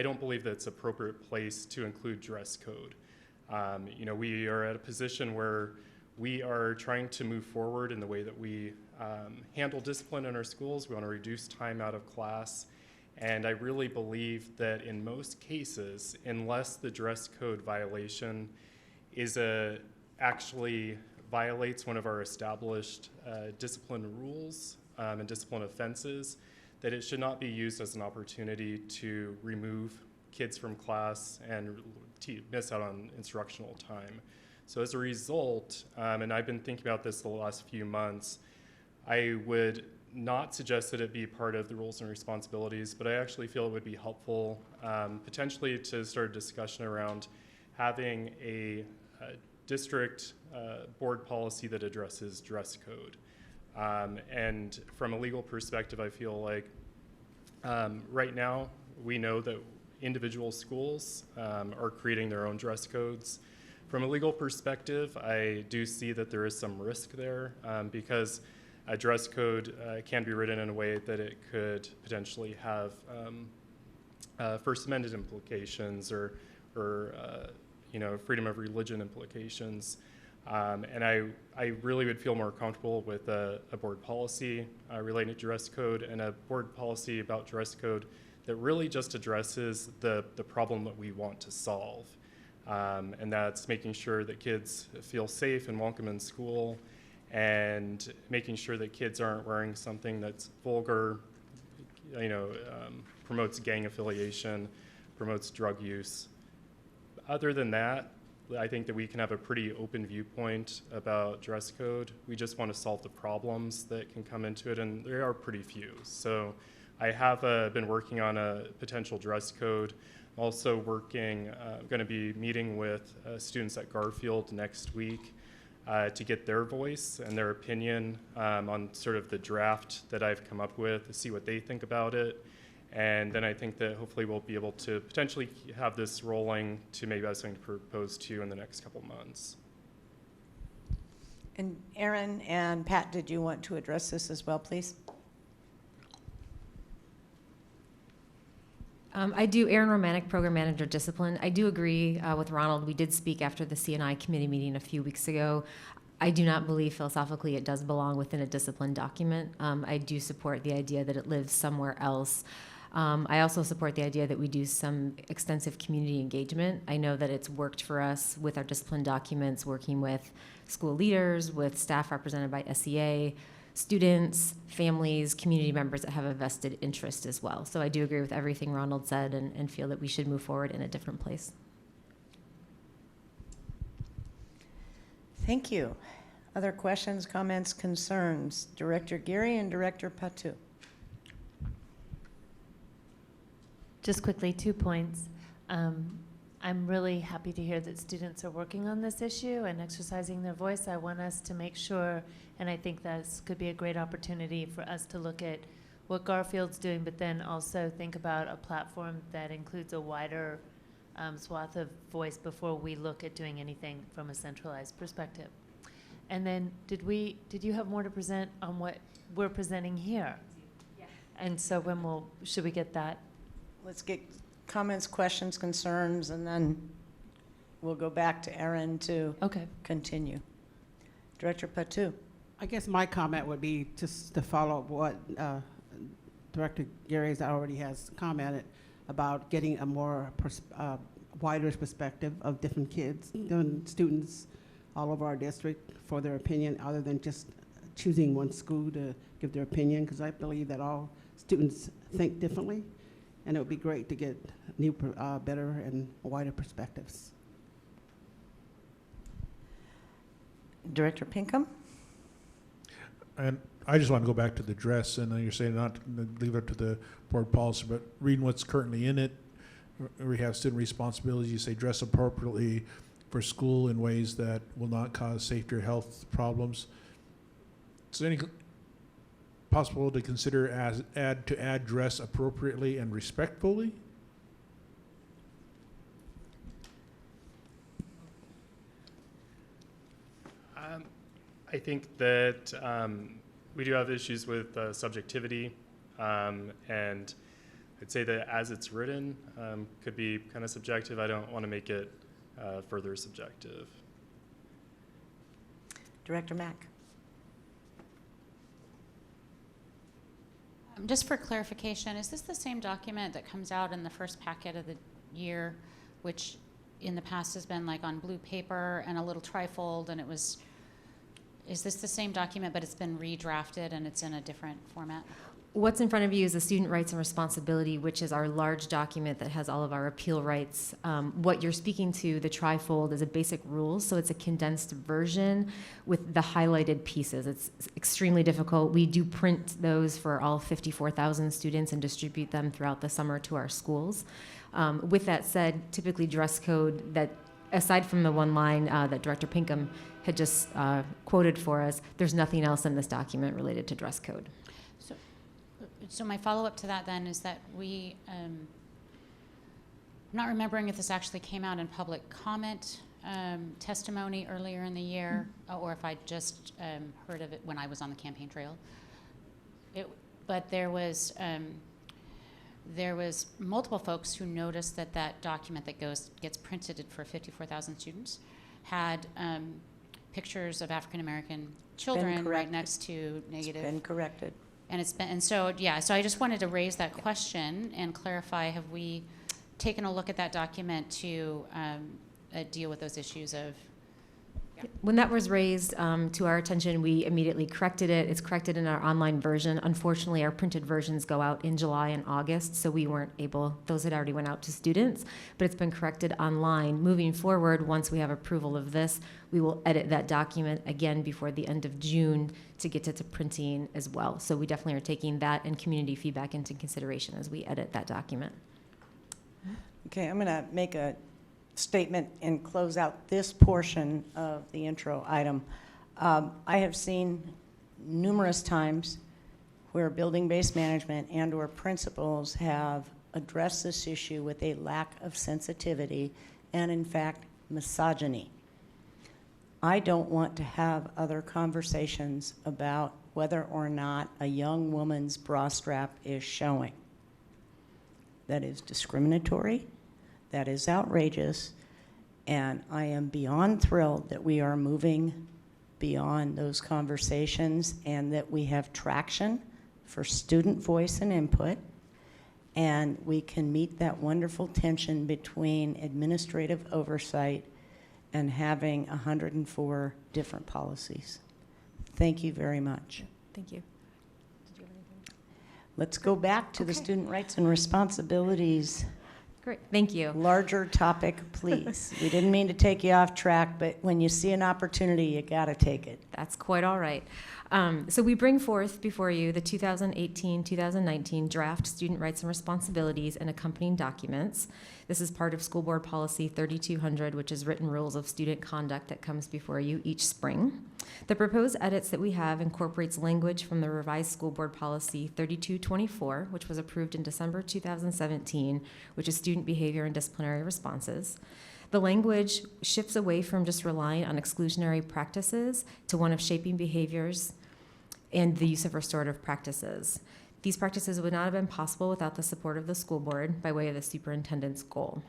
H: don't believe that it's an appropriate place to include dress code. We are at a position where we are trying to move forward in the way that we handle discipline in our schools. We want to reduce time out of class. And I really believe that in most cases, unless the dress code violation actually violates one of our established discipline rules and discipline offenses, that it should not be used as an opportunity to remove kids from class and miss out on instructional time. So as a result, and I've been thinking about this the last few months, I would not suggest that it be part of the roles and responsibilities, but I actually feel it would be helpful potentially to start a discussion around having a district board policy that addresses dress code. And from a legal perspective, I feel like right now we know that individual schools are creating their own dress codes. From a legal perspective, I do see that there is some risk there because a dress code can be written in a way that it could potentially have First Amendment implications or freedom of religion implications. And I really would feel more comfortable with a board policy relating to dress code and a board policy about dress code that really just addresses the problem that we want to solve. And that's making sure that kids feel safe and welcome in school, and making sure that kids aren't wearing something that's vulgar, promotes gang affiliation, promotes drug use. Other than that, I think that we can have a pretty open viewpoint about dress code. We just want to solve the problems that can come into it, and there are pretty few. So I have been working on a potential dress code. Also working, going to be meeting with students at Garfield next week to get their voice and their opinion on sort of the draft that I've come up with, to see what they think about it. And then I think that hopefully we'll be able to potentially have this rolling to maybe have something to propose to you in the next couple months.
A: And Aaron and Pat, did you want to address this as well, please?
P: I do, Aaron Romanek, Program Manager Discipline. I do agree with Ronald. We did speak after the CNI committee meeting a few weeks ago. I do not believe philosophically it does belong within a discipline document. I do support the idea that it lives somewhere else. I also support the idea that we do some extensive community engagement. I know that it's worked for us with our discipline documents, working with school leaders, with staff represented by SEA, students, families, community members that have a vested interest as well. So I do agree with everything Ronald said and feel that we should move forward in a different place.
A: Thank you. Other questions, comments, concerns? Director Geary and Director Pt2.
C: Just quickly, 2 points. I'm really happy to hear that students are working on this issue and exercising their voice. I want us to make sure, and I think this could be a great opportunity for us to look at what Garfield's doing, but then also think about a platform that includes a wider swath of voice before we look at doing anything from a centralized perspective. And then did you have more to present on what we're presenting here? Yeah. And so should we get that?
A: Let's get comments, questions, concerns, and then we'll go back to Aaron to continue. Director Pt2.
K: I guess my comment would be just to follow up what Director Geary already has commented about getting a more wider perspective of different kids, different students all over our district for their opinion, other than just choosing one school to give their opinion, because I believe that all students think differently. And it would be great to get new, better and wider perspectives.
A: Director Pinkham?
E: And I just want to go back to the dress, and you're saying not to leave it up to the board policy, but reading what's currently in it, we have student responsibilities. You say dress appropriately for school in ways that will not cause safety or health problems. Is there any possible to consider add dress appropriately and respectfully?
H: I think that we do have issues with subjectivity, and I'd say that as it's written could be kind of subjective. I don't want to make it further subjective.
A: Director Mack.
G: Just for clarification, is this the same document that comes out in the first packet of the year, which in the past has been like on blue paper and a little trifold, and is this the same document but it's been redrafted and it's in a different format?
P: What's in front of you is the Student Rights and Responsibility, which is our large document that has all of our appeal rights. What you're speaking to, the trifold, is a basic rules, so it's a condensed version with the highlighted pieces. It's extremely difficult. We do print those for all 54,000 students and distribute them throughout the summer to our schools. With that said, typically dress code, that aside from the one line that Director Pinkham had just quoted for us, there's nothing else in this document related to dress code.
G: So my follow-up to that then is that I'm not remembering if this actually came out in public comment testimony earlier in the year, or if I just heard of it when I was on the campaign trail. But there was multiple folks who noticed that that document that gets printed for 54,000 students had pictures of African American children right next to negative.
A: It's been corrected.
G: And so I just wanted to raise that question and clarify, have we taken a look at that document to deal with those issues of? Yeah.
P: When that was raised to our attention, we immediately corrected it. It's corrected in our online version. Unfortunately, our printed versions go out in July and August, so we weren't able, those had already went out to students, but it's been corrected online. Moving forward, once we have approval of this, we will edit that document again before the end of June to get it to printing as well. So we definitely are taking that and community feedback into consideration as we edit that document.
A: Okay, I'm going to make a statement and close out this portion of the intro item. I have seen numerous times where building-based management and/or principals have addressed this issue with a lack of sensitivity and, in fact, misogyny. I don't want to have other conversations about whether or not a young woman's bra strap is showing. That is discriminatory. That is outrageous, and I am beyond thrilled that we are moving beyond those conversations and that we have traction for student voice and input, and we can meet that wonderful tension between administrative oversight and having 104 different policies. Thank you very much.
P: Thank you.
A: Let's go back to the student rights and responsibilities.
P: Great, thank you.
A: Larger topic, please. We didn't mean to take you off track, but when you see an opportunity, you gotta take it.
P: That's quite all right. So we bring forth before you the 2018-2019 draft student rights and responsibilities and accompanying documents. This is part of School Board Policy 3200, which is written rules of student conduct that comes before you each spring. The proposed edits that we have incorporates language from the revised School Board Policy 3224, which was approved in December 2017, which is student behavior and disciplinary responses. The language shifts away from just relying on exclusionary practices to one of shaping behaviors and the use of restorative practices. These practices would not have been possible without the support of the school board by way of the superintendent's goal.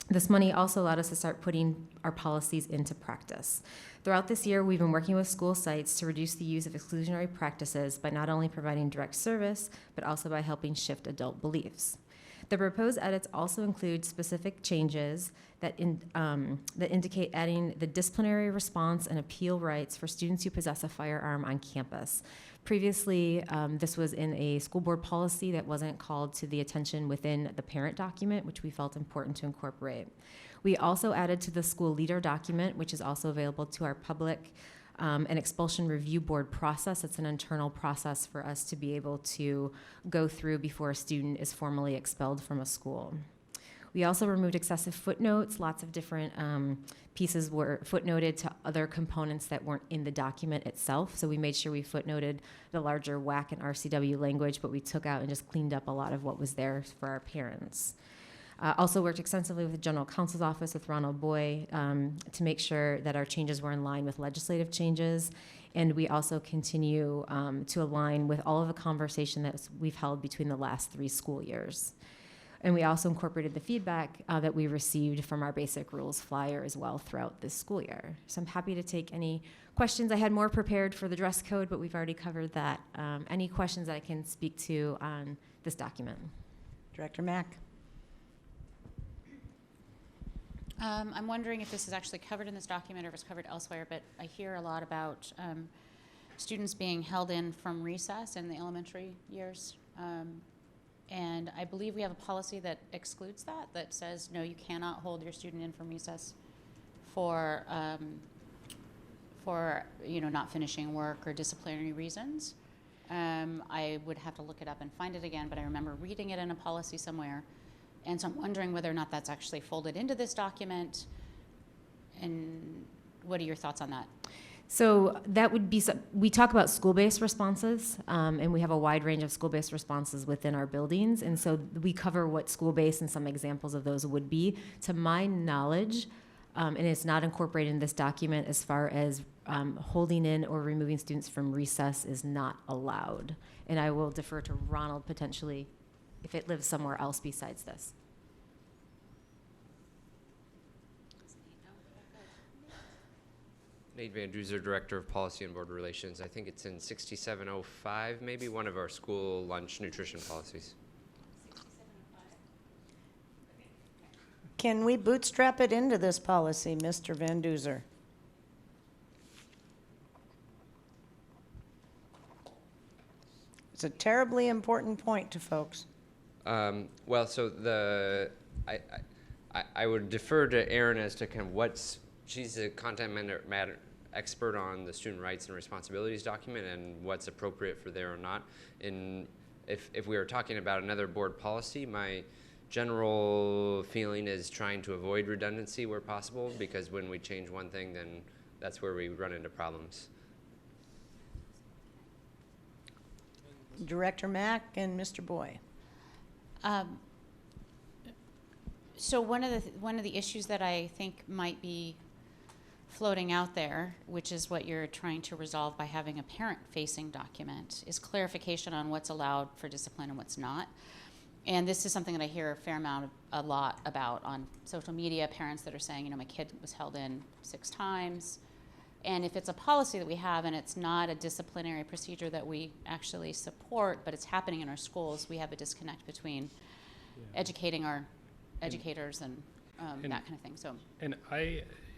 P: This money also allowed us to start putting our policies into practice. Throughout this year, we've been working with school sites to reduce the use of exclusionary practices by not only providing direct service, but also by helping shift adult beliefs. The proposed edits also include specific changes that indicate adding the disciplinary response and appeal rights for students who possess a firearm on campus. Previously, this was in a school board policy that wasn't called to the attention within the parent document, which we felt important to incorporate. We also added to the school leader document, which is also available to our public, an expulsion review board process. It's an internal process for us to be able to go through before a student is formally expelled from a school. We also removed excessive footnotes. Lots of different pieces were footnoted to other components that weren't in the document itself. So we made sure we footnoted the larger WAC and RCW language, but we took out and just cleaned up a lot of what was there for our parents. Also worked extensively with the General Counsel's Office with Ronald Boy to make sure that our changes were in line with legislative changes. And we also continue to align with all of the conversation that we've held between the last 3 school years. And we also incorporated the feedback that we received from our basic rules flyer as well throughout this school year. So I'm happy to take any questions. I had more prepared for the dress code, but we've already covered that. Any questions that I can speak to on this document?
A: Director Mack.
G: I'm wondering if this is actually covered in this document or if it's covered elsewhere, but I hear a lot about students being held in from recess in the elementary years. And I believe we have a policy that excludes that, that says, no, you cannot hold your student in from recess for not finishing work or disciplinary reasons. I would have to look it up and find it again, but I remember reading it in a policy somewhere. And so I'm wondering whether or not that's actually folded into this document. And what are your thoughts on that?
P: So that would be, we talk about school-based responses, and we have a wide range of school-based responses within our buildings. And so we cover what school-based and some examples of those would be. To my knowledge, and it's not incorporated in this document, as far as holding in or removing students from recess is not allowed. And I will defer to Ronald potentially if it lives somewhere else besides this.
Q: Nate Van Duzer, Director of Policy and Board Relations. I think it's in 6705, maybe one of our school lunch nutrition policies.
A: Can we bootstrap it into this policy, Mr. Van Duzer? It's a terribly important point to folks.
Q: Well, so I would defer to Erin as to kind of she's a content matter expert on the student rights and responsibilities document and what's appropriate for there or not. And if we were talking about another board policy, my general feeling is trying to avoid redundancy where possible, because when we change one thing, then that's where we run into problems.
A: Director Mack and Mr. Boy.
G: So one of the issues that I think might be floating out there, which is what you're trying to resolve by having a parent-facing document, is clarification on what's allowed for discipline and what's not. And this is something that I hear a lot about on social media, parents that are saying, my kid was held in 6 times. And if it's a policy that we have and it's not a disciplinary procedure that we actually support, but it's happening in our schools, we have a disconnect between educating our educators and that kind of thing. So,
H: and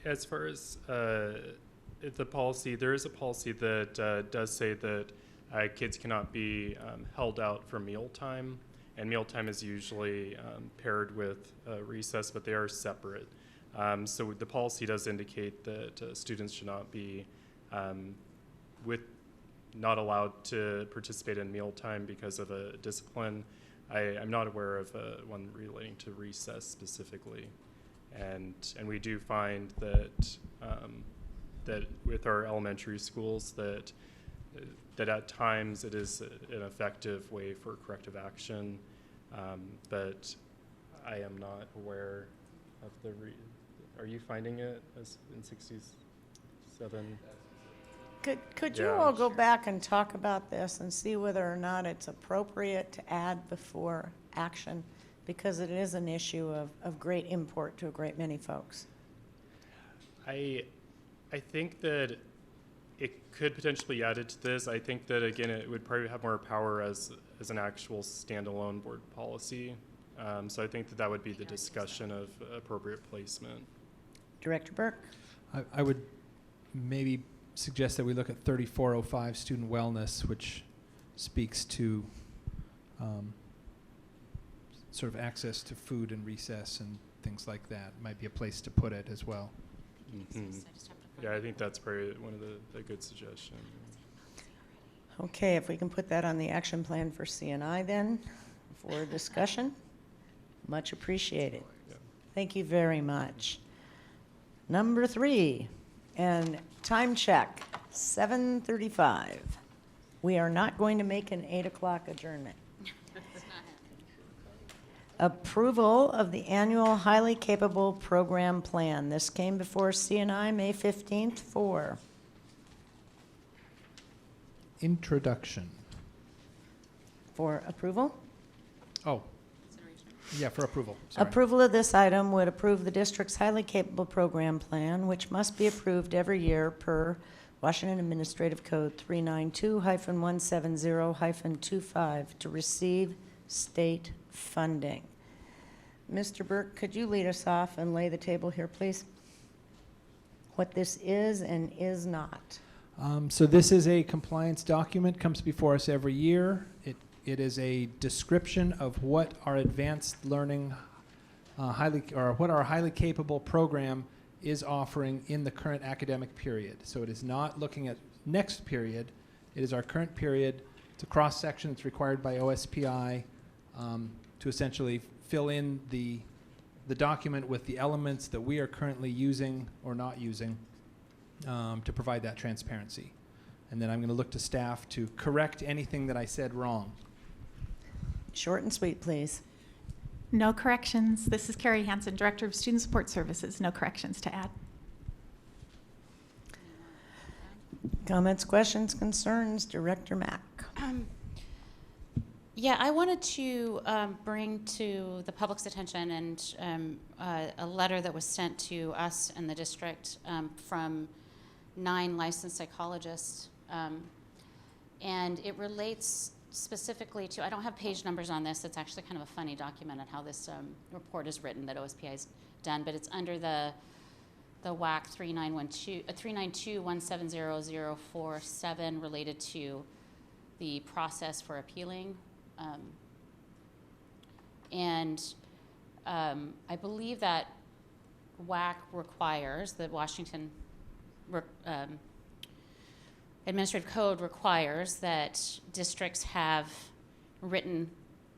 H: as far as the policy, there is a policy that does say that kids cannot be held out for mealtime, and mealtime is usually paired with recess, but they are separate. So the policy does indicate that students should not be not allowed to participate in mealtime because of a discipline. I'm not aware of one relating to recess specifically, and we do find that that with our elementary schools that at times it is an effective way for corrective action, but I am not aware of the. Are you finding it as in 67?
A: Could you all go back and talk about this and see whether or not it's appropriate to add before action, because it is an issue of great import to a great many folks.
H: I think that it could potentially be added to this. I think that, again, it would probably have more power as an actual standalone board policy. So I think that would be the discussion of appropriate placement.
A: Director Burke?
B: I would maybe suggest that we look at 3405 student wellness, which speaks to sort of access to food and recess and things like that. Might be a place to put it as well.
H: Mm-hmm. Yeah, I think that's probably one of the good suggestions.
A: Okay, if we can put that on the action plan for CNI then, for discussion, much appreciated.
H: Yeah.
A: Thank you very much. Number 3, and time check, 7:35. We are not going to make an 8 o'clock adjournment. Approval of the annual highly capable program plan. This came before CNI May 15th for
B: Introduction.
A: For approval?
B: Oh. Yeah, for approval. Sorry.
A: Approval of this item would approve the district's highly capable program plan, which must be approved every year per Washington Administrative Code 392-170-25 to receive state funding. Mr. Burke, could you lead us off and lay the table here, please? What this is and is not.
B: So this is a compliance document, comes before us every year. It is a description of what our advanced learning what our highly capable program is offering in the current academic period. So it is not looking at next period. It is our current period. It's a cross-section that's required by OSPI to essentially fill in the document with the elements that we are currently using or not using to provide that transparency. And then I'm going to look to staff to correct anything that I said wrong.
A: Short and sweet, please.
R: No corrections. This is Carrie Hansen, Director of Student Support Services. No corrections to add.
A: Comments, questions, concerns, Director Mack.
G: Yeah, I wanted to bring to the public's attention and a letter that was sent to us and the district from 9 licensed psychologists. And it relates specifically to, I don't have page numbers on this. It's actually kind of a funny document on how this report is written that OSPI has done, but it's under the WAC 392-170-047 related to the process for appealing. I believe that WAC requires, the Washington Administrative Code requires that districts have written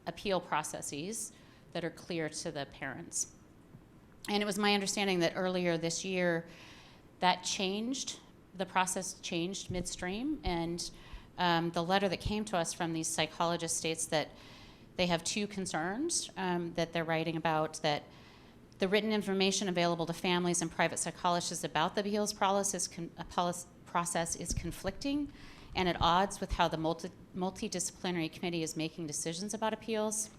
G: appeal processes that are clear to the parents. And it was my understanding that earlier this year that changed, the process changed midstream, and the letter that came to us from these psychologists states that they have 2 concerns that they're writing about, that the written information available to families and private psychologists about the appeals process is conflicting and at odds with how the multidisciplinary committee is making decisions about appeals,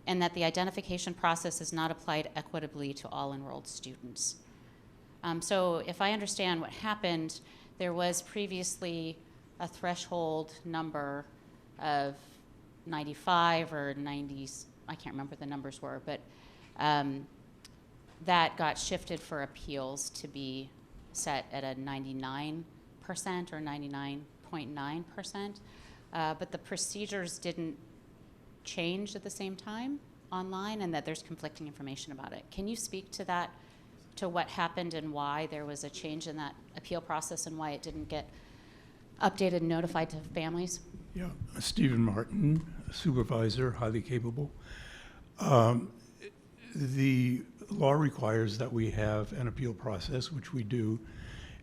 G: and that the identification process is not applied equitably to all enrolled students. So if I understand what happened, there was previously a threshold number of 95 or 90s, I can't remember what the numbers were, but that got shifted for appeals to be set at a 99% or 99.9%, but the procedures didn't change at the same time online, and that there's conflicting information about it. Can you speak to that, to what happened and why there was a change in that appeal process and why it didn't get updated and notified to families?
S: Yeah, Stephen Martin, supervisor, highly capable. The law requires that we have an appeal process, which we do.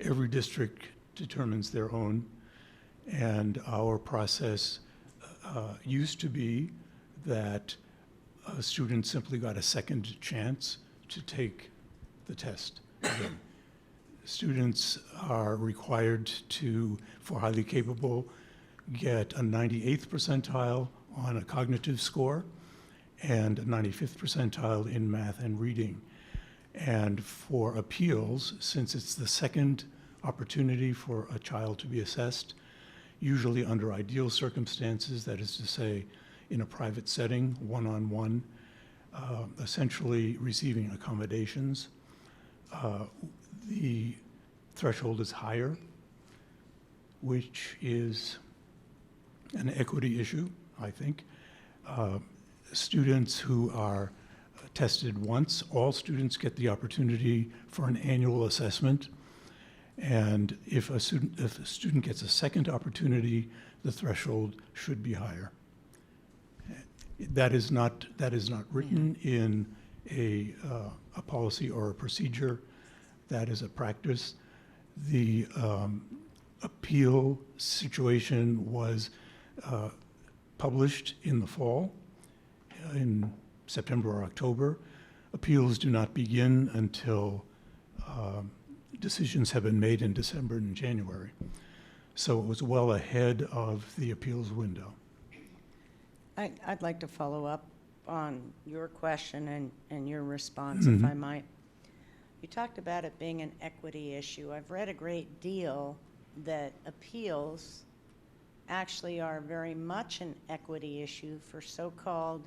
S: Every district determines their own, and our process used to be that a student simply got a second chance to take the test again. Students are required to, for highly capable, get a 98th percentile on a cognitive score and a 95th percentile in math and reading. And for appeals, since it's the second opportunity for a child to be assessed, usually under ideal circumstances, that is to say, in a private setting, one-on-one, essentially receiving accommodations, the threshold is higher, which is an equity issue, I think. Students who are tested once, all students get the opportunity for an annual assessment. And if a student gets a second opportunity, the threshold should be higher. That is not written in a policy or a procedure. That is a practice. The appeal situation was published in the fall, in September or October. Appeals do not begin until decisions have been made in December and January. So it was well ahead of the appeals window.
A: I'd like to follow up on your question and your response, if I might. You talked about it being an equity issue. I've read a great deal that appeals actually are very much an equity issue for so-called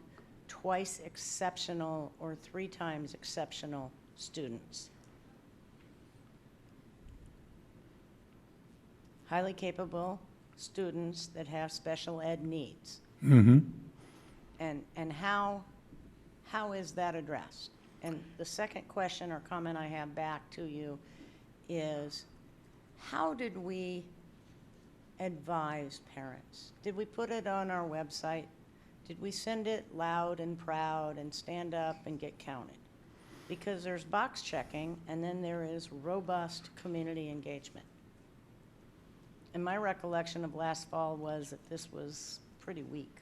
A: twice exceptional or 3 times exceptional students. highly capable students that have special ed needs.
S: Mm-hmm.
A: And how is that addressed? And the second question or comment I have back to you is, how did we advise parents? Did we put it on our website? Did we send it loud and proud and stand up and get counted? Because there's box checking and then there is robust community engagement. And my recollection of last fall was that this was pretty weak.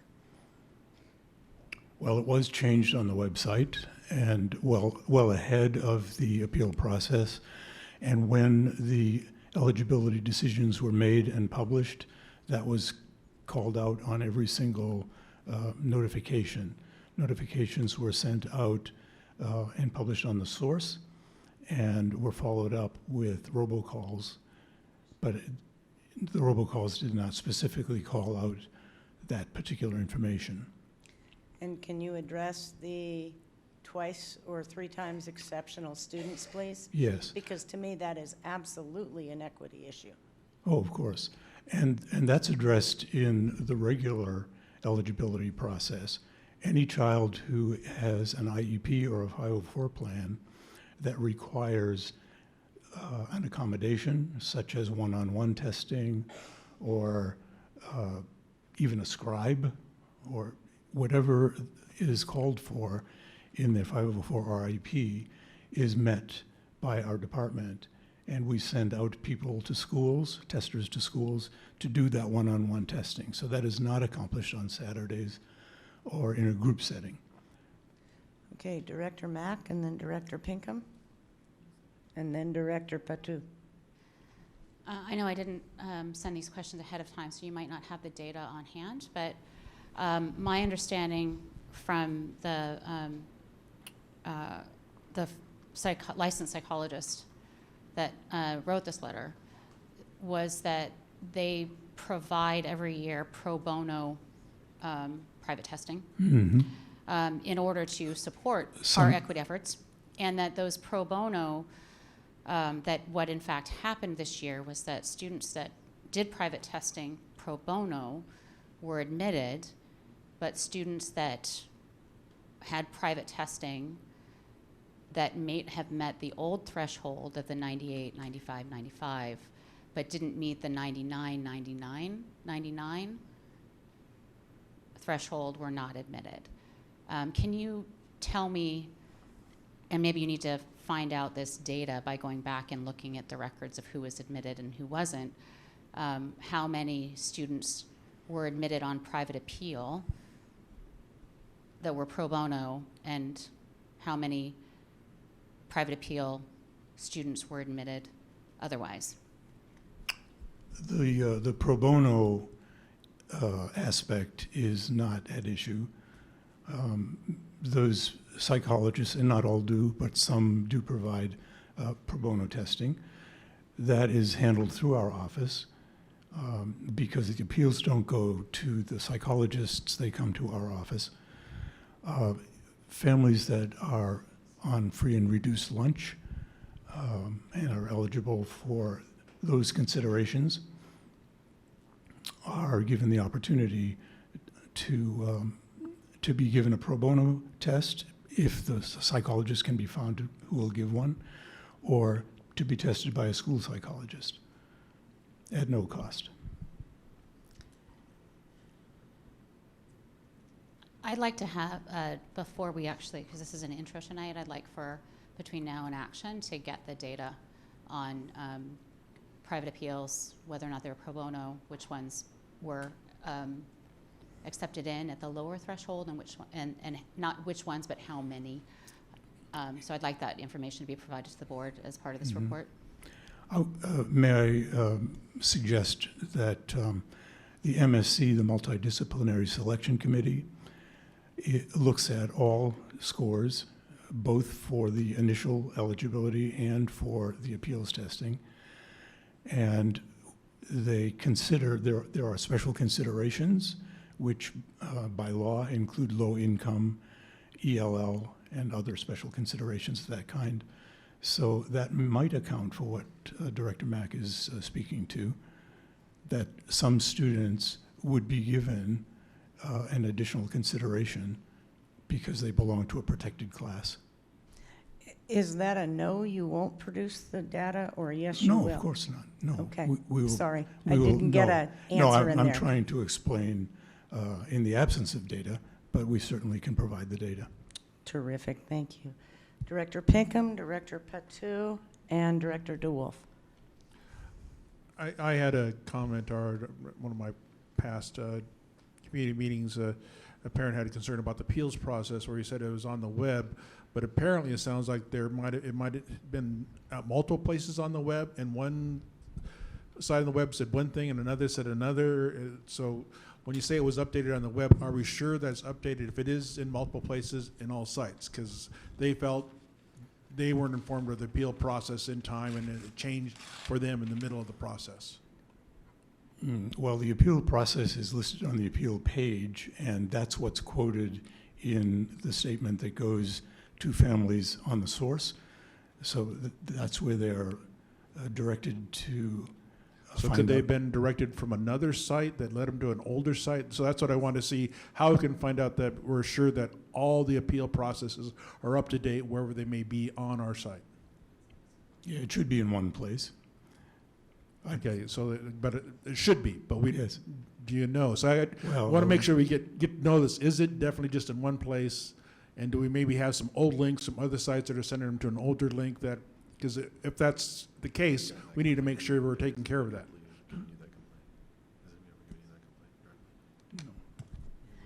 S: Well, it was changed on the website and well ahead of the appeal process. And when the eligibility decisions were made and published, that was called out on every single notification. Notifications were sent out and published on the source and were followed up with robocalls. But the robocalls did not specifically call out that particular information.
A: And can you address the twice or three times exceptional students, please?
S: Yes.
A: Because to me, that is absolutely an equity issue.
S: Oh, of course. And that's addressed in the regular eligibility process. Any child who has an IEP or a 504 plan that requires an accommodation, such as one-on-one testing or even a scribe or whatever is called for in their 504 RIP is met by our department. And we send out people to schools, testers to schools, to do that one-on-one testing. So that is not accomplished on Saturdays or in a group setting.
A: Okay, Director Mack, and then Director Pinkham, and then Director Pt2.
G: I know I didn't send these questions ahead of time, so you might not have the data on hand, but my understanding from the licensed psychologist that wrote this letter was that they provide every year pro bono private testing in order to support our equity efforts, and that those pro bono, that what in fact happened this year was that students that did private testing pro bono were admitted, but students that had private testing that may have met the old threshold of the 98, 95, 95, but didn't meet the 99, 99, 99 threshold were not admitted. Can you tell me, and maybe you need to find out this data by going back and looking at the records of who was admitted and who wasn't, how many students were admitted on private appeal that were pro bono, and how many private appeal students were admitted otherwise?
S: The pro bono aspect is not at issue. Those psychologists, and not all do, but some do provide pro bono testing. That is handled through our office because the appeals don't go to the psychologists, they come to our office. Families that are on free and reduced lunch and are eligible for those considerations are given the opportunity to be given a pro bono test if the psychologist can be found who will give one, or to be tested by a school psychologist at no cost.
G: I'd like to have, before we actually, because this is an intro tonight, I'd like for between now and action to get the data on private appeals, whether or not they were pro bono, which ones were accepted in at the lower threshold, and which and not which ones, but how many. So I'd like that information to be provided to the board as part of this report.
S: May I suggest that the MSC, the Multidisciplinary Selection Committee, it looks at all scores, both for the initial eligibility and for the appeals testing. And they consider, there are special considerations, which by law include low income, ELL, and other special considerations of that kind. So that might account for what Director Mack is speaking to. that some students would be given an additional consideration because they belong to a protected class.
A: Is that a no, you won't produce the data, or a yes, you will?
S: No, of course not. No.
A: Okay.
S: We will,
A: Sorry,
S: we
A: I
S: will-
A: didn't get
S: no.
A: an
S: No,
A: answer in
S: I'm
A: there.
S: trying to explain in the absence of data, but we certainly can provide the data.
A: Terrific, thank you. Director Pinkham, Director Pt2, and Director DeWolf.
E: I had a comment, or one of my past community meetings, a parent had a concern about the appeals process where he said it was on the web, but apparently it sounds like it might have been at multiple places on the web, and one side of the web said one thing and another said another. So when you say it was updated on the web, are we sure that's updated if it is in multiple places in all sites? Because they felt they weren't informed of the appeal process in time, and it changed for them in the middle of the process.
S: Well, the appeal process is listed on the appeal page, and that's what's quoted in the statement that goes to families on the source. So that's where they're directed to
E: So
S: find
E: could they
S: out.
E: have been directed from another site that led them to an older site? So that's what I want to see, how we can find out that we're sure that all the appeal processes are up to date wherever they may be on our site.
S: Yeah, it should be in one place.
E: Okay, so, but it should be, but we,
S: Yes.
E: do you know? So I
S: Well,
E: want to make sure we get to know this. Is it definitely just in one place? And do we maybe have some old links from other sites that are sending them to an older link that, because if that's the case, we need to make sure we're taking care of that.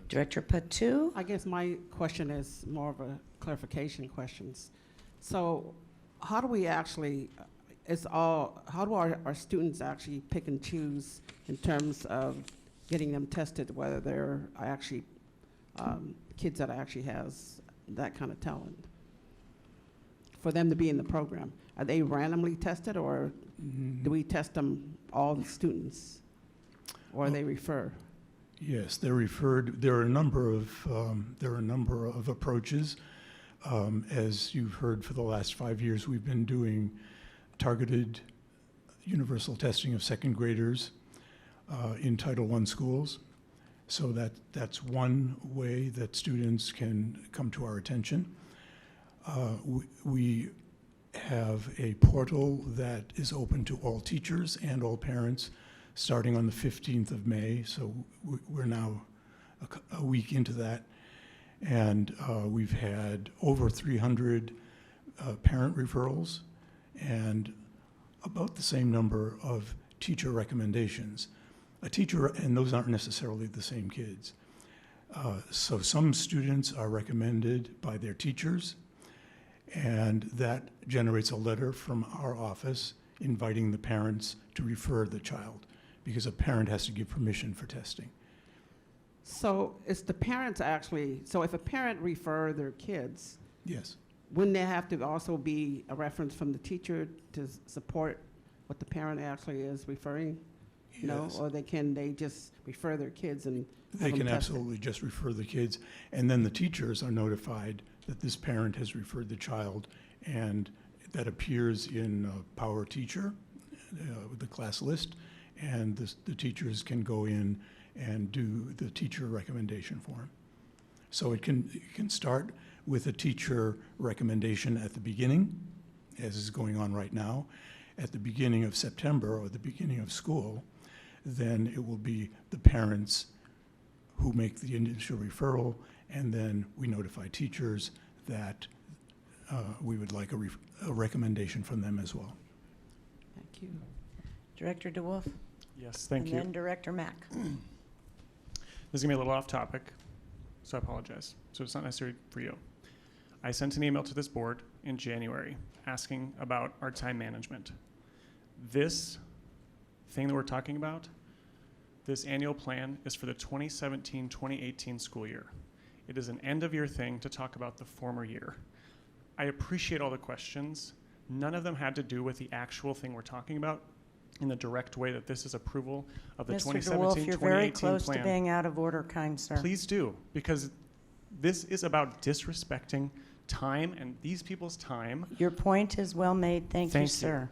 A: Director Pt2?
K: I guess my question is more of a clarification questions. So how do we actually, how do our students actually pick and choose in terms of getting them tested, whether they're actually kids that actually has that kind of talent? For them to be in the program, are they randomly tested, or do we test them, all the students, or they refer?
S: Yes, they're referred. There are a number of approaches. As you've heard, for the last 5 years, we've been doing targeted universal testing of second graders in Title I schools. So that's one way that students can come to our attention. We have a portal that is open to all teachers and all parents starting on the 15th of May. So we're now a week into that. And we've had over 300 parent referrals and about the same number of teacher recommendations. And those aren't necessarily the same kids. So some students are recommended by their teachers, and that generates a letter from our office inviting the parents to refer the child, because a parent has to give permission for testing.
K: So it's the parents actually, so if a parent refer their kids,
S: Yes.
K: wouldn't there have to also be a reference from the teacher to support what the parent actually is referring? No,
S: Yes.
K: or they just refer their kids and have
S: They
K: them
S: can
K: tested?
S: absolutely just refer the kids, and then the teachers are notified that this parent has referred the child, and that appears in Power Teacher, the class list, and the teachers can go in and do the teacher recommendation form. So it can start with a teacher recommendation at the beginning, as is going on right now. At the beginning of September or the beginning of school, then it will be the parents who make the initial referral, and then we notify teachers that we would like a recommendation from them as well.
K: Thank you.
A: Director DeWolf?
I: Yes, thank you.
A: And then Director Mack.
I: This is going to be a little off topic, so I apologize. So it's not necessary for you. I sent an email to this board in January asking about our time management. This thing that we're talking about, this annual plan, is for the 2017-2018 school year. It is an end-of-year thing to talk about the former year. I appreciate all the questions. None of them had to do with the actual thing we're talking about in the direct way that this is approval of the 2017-2018
A: Mr. DeWolf, you're very close
I: plan.
A: to being out of order, kind sir.
I: Please do, because this is about disrespecting time and these people's time.
A: Your point is well made. Thank you,
I: Thank you.
A: sir.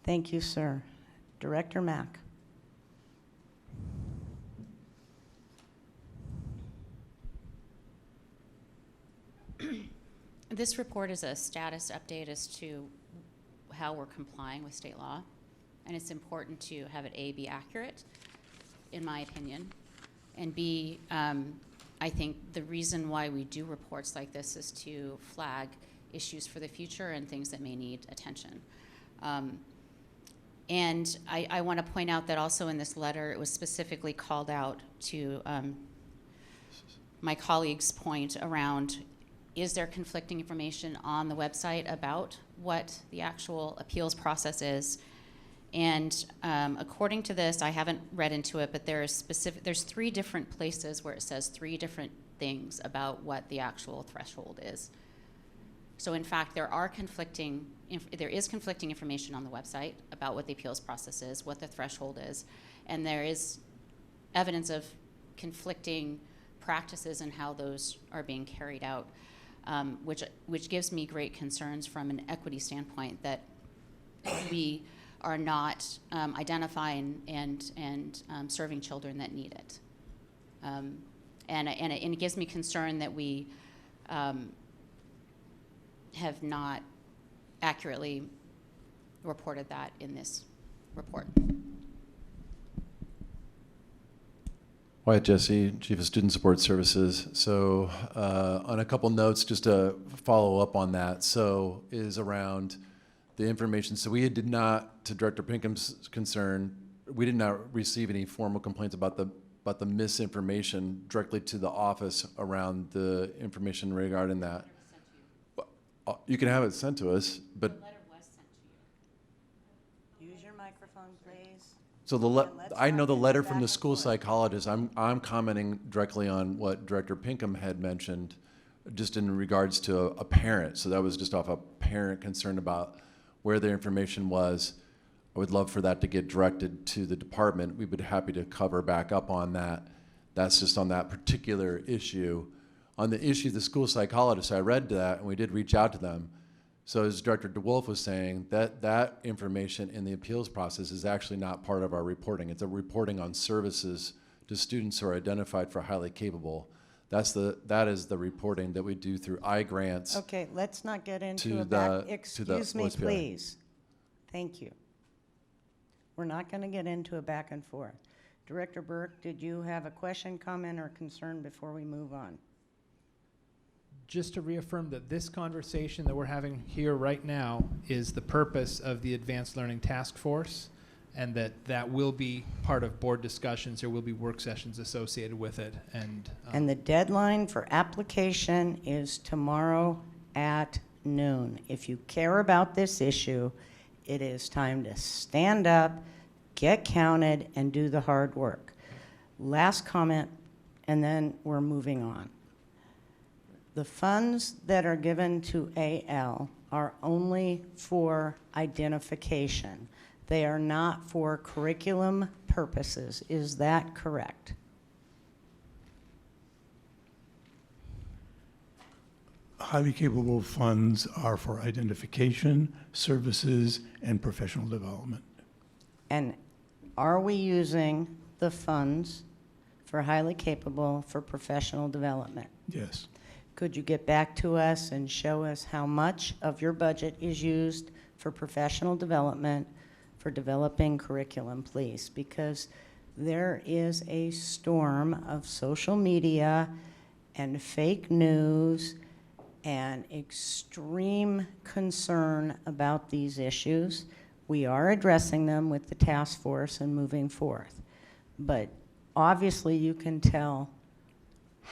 A: Thank you, sir. Director Mack.
G: This report is a status update as to how we're complying with state law, and it's important to have it A, be accurate, in my opinion, and B, I think the reason why we do reports like this is to flag issues for the future and things that may need attention. And I want to point out that also in this letter, it was specifically called out to my colleague's point around, is there conflicting information on the website about what the actual appeals process is? And according to this, I haven't read into it, but there's 3 different places where it says 3 different things about what the actual threshold is. So in fact, there is conflicting information on the website about what the appeals process is, what the threshold is, and there is evidence of conflicting practices and how those are being carried out, which gives me great concerns from an equity standpoint that we are not identifying and serving children that need it. And it gives me concern that we have not accurately reported that in this report.
D: Wyatt Jesse, Chief of Student Support Services. So on a couple notes, just to follow up on that, so is around the information. So we did not, to Director Pinkham's concern, we did not receive any formal complaints about the misinformation directly to the office around the information regarding that. You can have it sent to us, but
A: The letter was sent to you. Use your microphone, please.
D: so I know the letter from the school psychologist. I'm commenting directly on what Director Pinkham had mentioned, just in regards to a parent. So that was just off a parent concern about where their information was. I would love for that to get directed to the department. We would be happy to cover back up on that. That's just on that particular issue. On the issue of the school psychologist, I read that and we did reach out to them. So as Director DeWolf was saying, that information in the appeals process is actually not part of our reporting. It's a reporting on services to students who are identified for highly capable. That is the reporting that we do through iGrants.
A: Okay, let's not get into
D: to
A: a
D: the-
A: back.
D: to the
A: Excuse me,
D: OSPI.
A: please. Thank you. We're not going to get into a back and forth. Director Burke, did you have a question, comment, or concern before we move on?
B: Just to reaffirm that this conversation that we're having here right now is the purpose of the Advanced Learning Task Force, and that will be part of board discussions. There will be work sessions associated with it.
A: And the deadline for application is tomorrow at noon. If you care about this issue, it is time to stand up, get counted, and do the hard work. Last comment, and then we're moving on. The funds that are given to AL are only for identification. They are not for curriculum purposes. Is that correct?
S: Highly capable funds are for identification, services, and professional development.
A: And are we using the funds for highly capable for professional development?
S: Yes.
A: Could you get back to us and show us how much of your budget is used for professional development, for developing curriculum, please? Because there is a storm of social media and fake news and extreme concern about these issues. We are addressing them with the task force and moving forth. But obviously you can tell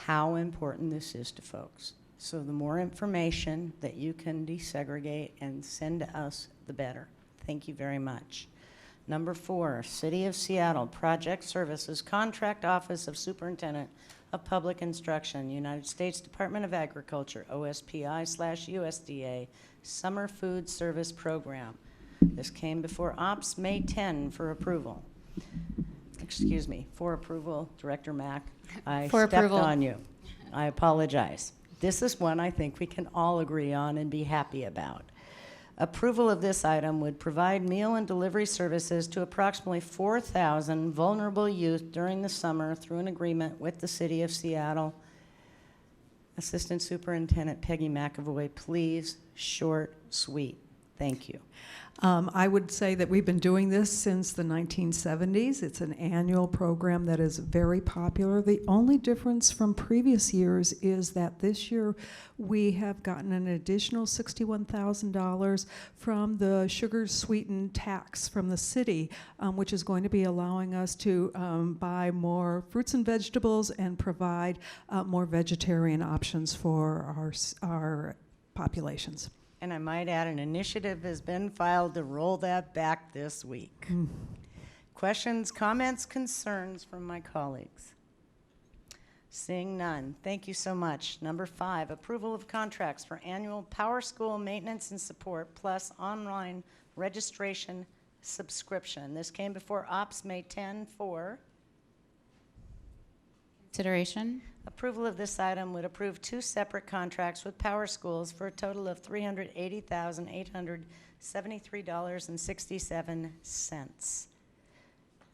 A: how important this is to folks. So the more information that you can desegregate and send to us, the better. Thank you very much. Number 4, City of Seattle Project Services, Contract Office of Superintendent of Public Instruction, United States Department of Agriculture, OSPI/USDA, Summer Food Service Program. This came before Ops May 10 for approval. Excuse me, for approval, Director Mack. I
G: For
A: stepped
G: approval.
A: on you. I apologize. This is one I think we can all agree on and be happy about. Approval of this item would provide meal and delivery services to approximately 4,000 vulnerable youth during the summer through an agreement with the City of Seattle. Assistant Superintendent Peggy McAvoy, please, short, sweet. Thank you.
T: I would say that we've been doing this since the 1970s. It's an annual program that is very popular. The only difference from previous years is that this year we have gotten an additional $61,000 from the sugar sweetened tax from the city, which is going to be allowing us to buy more fruits and vegetables and provide more vegetarian options for our populations.
A: And I might add, an initiative has been filed to roll that back this week. Questions, comments, concerns from my colleagues? Seeing none, thank you so much. Number 5, approval of contracts for annual Power School maintenance and support plus online registration subscription. This came before Ops May 10 for
G: Consideration.
A: approval of this item would approve 2 separate contracts with Power Schools for a total of $380,873.67.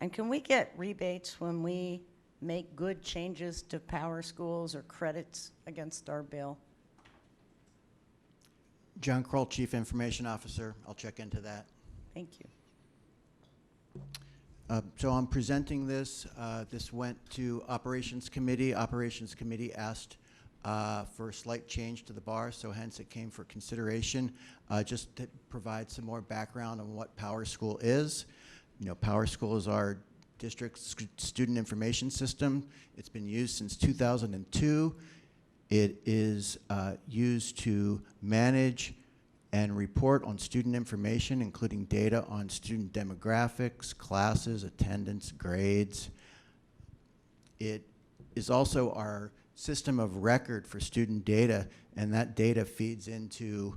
A: And can we get rebates when we make good changes to Power Schools or credits against our bill?
L: John Kroll, Chief Information Officer. I'll check into that.
A: Thank you.
L: So I'm presenting this. This went to Operations Committee. Operations Committee asked for a slight change to the bar, so hence it came for consideration. Just to provide some more background on what Power School is. You know, Power School is our district student information system. It's been used since 2002. It is used to manage and report on student information, including data on student demographics, classes, attendance, grades. It is also our system of record for student data, and that data feeds into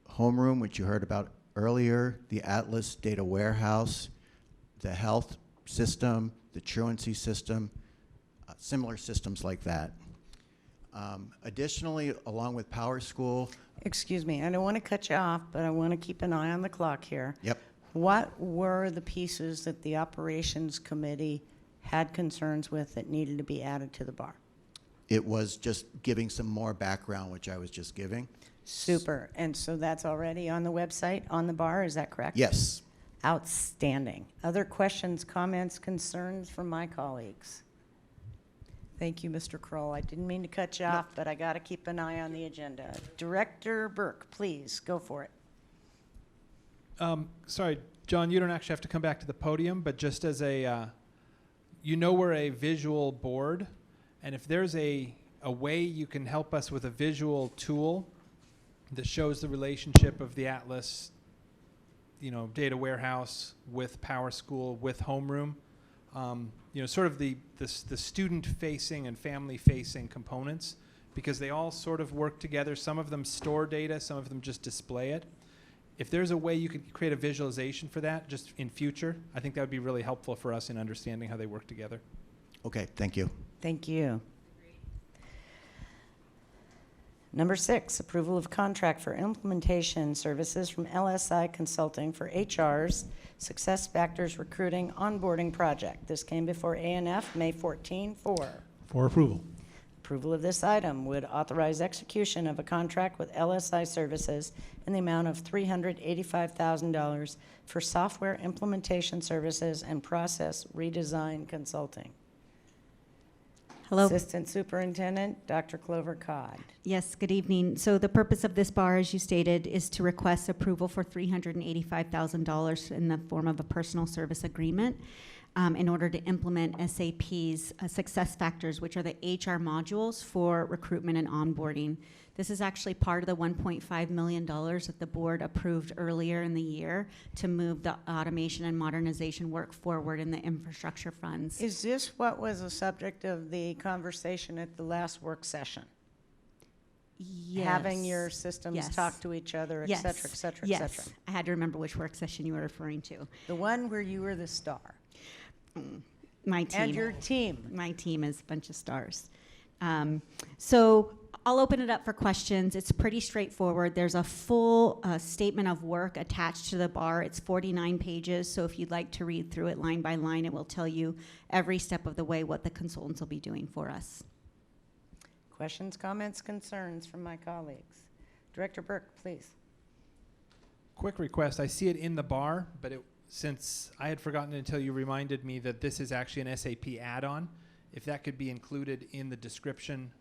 L: Homeroom, which you heard about earlier, the Atlas Data Warehouse, the health system, the truancy system, similar systems like that. Additionally, along with Power School,
A: Excuse me, I don't want to cut you off, but I want to keep an eye on the clock here.
L: Yep.
A: What were the pieces that the Operations Committee had concerns with that needed to be added to the bar?
L: it was just giving some more background, which I was just giving.
A: Super. And so that's already on the website, on the bar, is that correct?
L: Yes.
A: Outstanding. Other questions, comments, concerns from my colleagues? Thank you, Mr. Kroll. I didn't mean to cut you off, but I got to keep an eye on the agenda. Director Burke, please, go for it.
B: Sorry, John, you don't actually have to come back to the podium, but just as a, you know we're a visual board, and if there's a way you can help us with a visual tool that shows the relationship of the Atlas, you know, data warehouse with Power School, with Homeroom, you know, sort of the student-facing and family-facing components, because they all sort of work together. Some of them store data, some of them just display it. If there's a way you could create a visualization for that, just in future, I think that would be really helpful for us in understanding how they work together.
L: Okay, thank you.
A: Thank you. Number 6, approval of contract for implementation services from LSI Consulting for HR's Success Factors Recruiting Onboarding Project. This came before A&F May 14
E: For approval.
A: Approval of this item would authorize execution of a contract with LSI Services in the amount of $385,000 for software implementation services and process redesign consulting.
J: Hello.
A: Assistant Superintendent, Dr. Clover Codd.
J: Yes, good evening. So the purpose of this bar, as you stated, is to request approval for $385,000 in the form of a personal service agreement in order to implement SAP's Success Factors, which are the HR modules for recruitment and onboarding. This is actually part of the $1.5 million that the board approved earlier in the year to move the automation and modernization work forward in the infrastructure funds.
A: Is this what was the subject of the conversation at the last work session?
J: Yes.
A: Having your systems
J: Yes.
A: talk to each other, et
J: Yes.
A: cetera, et cetera, et
J: Yes.
A: cetera?
J: I had to remember which work session you were referring to.
A: The one where you were the star.
J: My team.
A: And your team.
J: My team is a bunch of stars. So I'll open it up for questions. It's pretty straightforward. There's a full statement of work attached to the bar. It's 49 pages, so if you'd like to read through it line by line, it will tell you every step of the way what the consultants will be doing for us.
A: Questions, comments, concerns from my colleagues? Director Burke, please.
B: Quick request. I see it in the bar, but since I had forgotten until you reminded me that this is actually an SAP add-on, if that could be included in the description,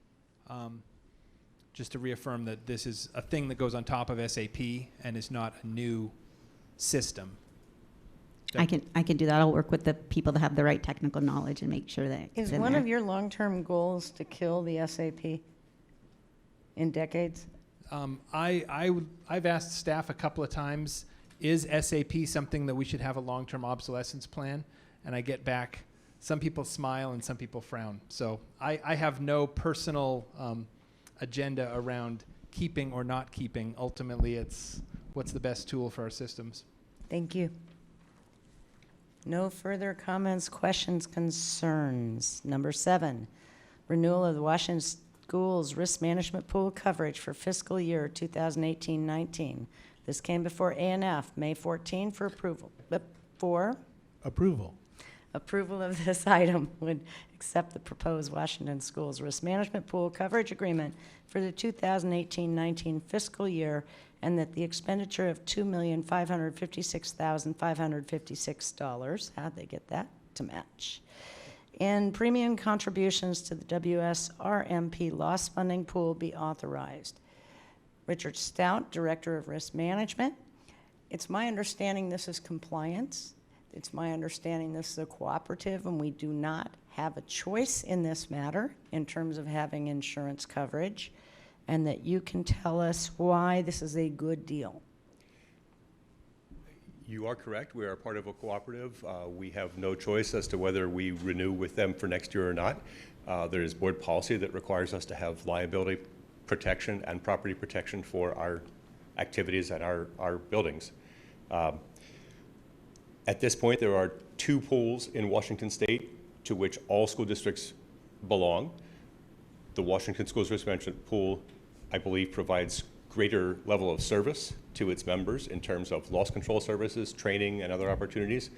B: just to reaffirm that this is a thing that goes on top of SAP and is not a new system.
J: I can do that. I'll work with the people that have the right technical knowledge and make sure that
A: Is
J: it's in
A: one
J: there.
A: of your long-term goals to kill the SAP in decades?
B: I've asked staff a couple of times, is SAP something that we should have a long-term obsolescence plan? And I get back, some people smile and some people frown. So I have no personal agenda around keeping or not keeping. Ultimately, it's what's the best tool for our systems.
A: Thank you. No further comments, questions, concerns. Number 7, renewal of the Washington Schools Risk Management Pool coverage for fiscal year 2018-19. This came before A&F May 14 for approval.
E: Approval.
A: Approval of this item would accept the proposed Washington Schools Risk Management Pool coverage agreement for the 2018-19 fiscal year, and that the expenditure of $2,556,556, how'd they get that to match, and premium contributions to the WSRMP loss funding pool be authorized. Richard Stout, Director of Risk Management. It's my understanding this is compliance. It's my understanding this is a cooperative, and we do not have a choice in this matter in terms of having insurance coverage, and that you can tell us why this is a good deal.
U: You are correct. We are part of a cooperative. We have no choice as to whether we renew with them for next year or not. There is board policy that requires us to have liability protection and property protection for our activities at our buildings. At this point, there are 2 pools in Washington State to which all school districts belong. The Washington Schools Risk Management Pool, I believe, provides greater level of service to its members in terms of loss control services, training, and other opportunities.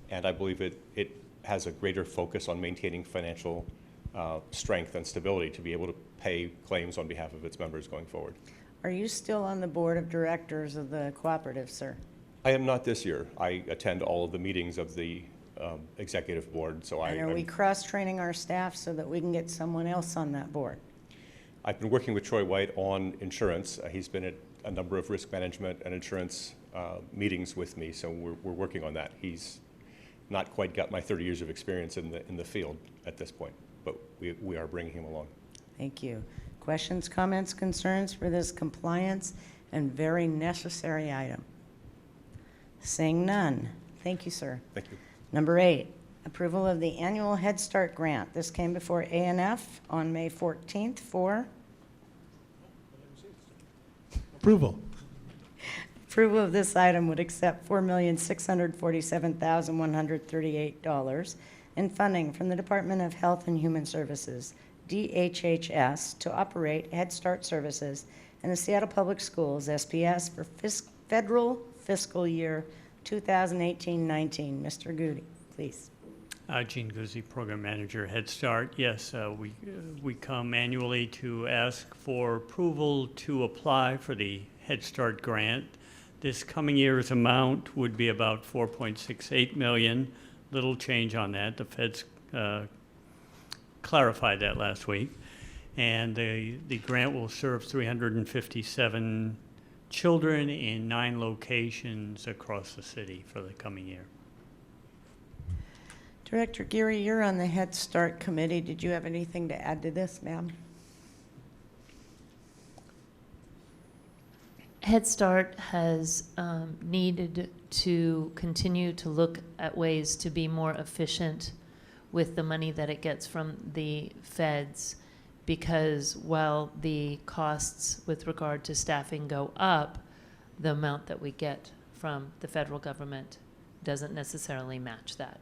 U: And I believe it has a greater focus on maintaining financial strength and stability to be able to pay claims on behalf of its members going forward.
A: Are you still on the board of directors of the cooperative, sir?
U: I am not this year. I attend all of the meetings of the executive board, so
A: And are we cross-training our staff so that we can get someone else on that board?
U: I've been working with Troy White on insurance. He's been at a number of risk management and insurance meetings with me, so we're working on that. He's not quite got my 30 years of experience in the field at this point, but we are bringing him along.
A: Thank you. Questions, comments, concerns for this compliance and very necessary item? Seeing none. Thank you, sir.
U: Thank you.
A: Number 8, approval of the annual Head Start grant. This came before A&F on May 14th for
E: Approval.
A: approval of this item would accept $4,647,138 in funding from the Department of Health and Human Services, DHHS, to operate Head Start services in the Seattle Public Schools, SPS, for federal fiscal year 2018-19. Mr. Goody, please.
V: Gene Guzzi, Program Manager, Head Start. Yes, we come annually to ask for approval to apply for the Head Start grant. This coming year's amount would be about $4.68 million. Little change on that. The feds clarified that last week. And the grant will serve 357 children in 9 locations across the city for the coming year.
A: Director Geary, you're on the Head Start committee. Did you have anything to add to this, ma'am?
C: Head Start has needed to continue to look at ways to be more efficient with the money that it gets from the feds, because while the costs with regard to staffing go up, the amount that we get from the federal government doesn't necessarily match that.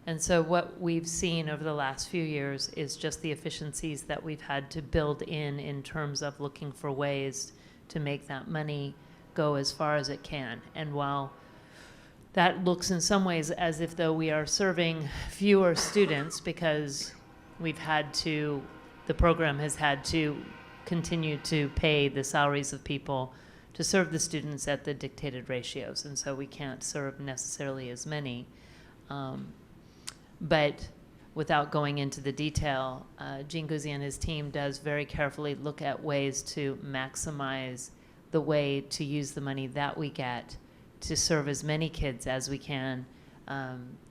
C: And so what we've seen over the last few years is just the efficiencies that we've had to build in terms of looking for ways to make that money go as far as it can. And while that looks in some ways as if though we are serving fewer students because we've had to the program has had to continue to pay the salaries of people to serve the students at the dictated ratios, and so we can't serve necessarily as many. But without going into the detail, Gene Guzzi and his team does very carefully look at ways to maximize the way to use the money that we get to serve as many kids as we can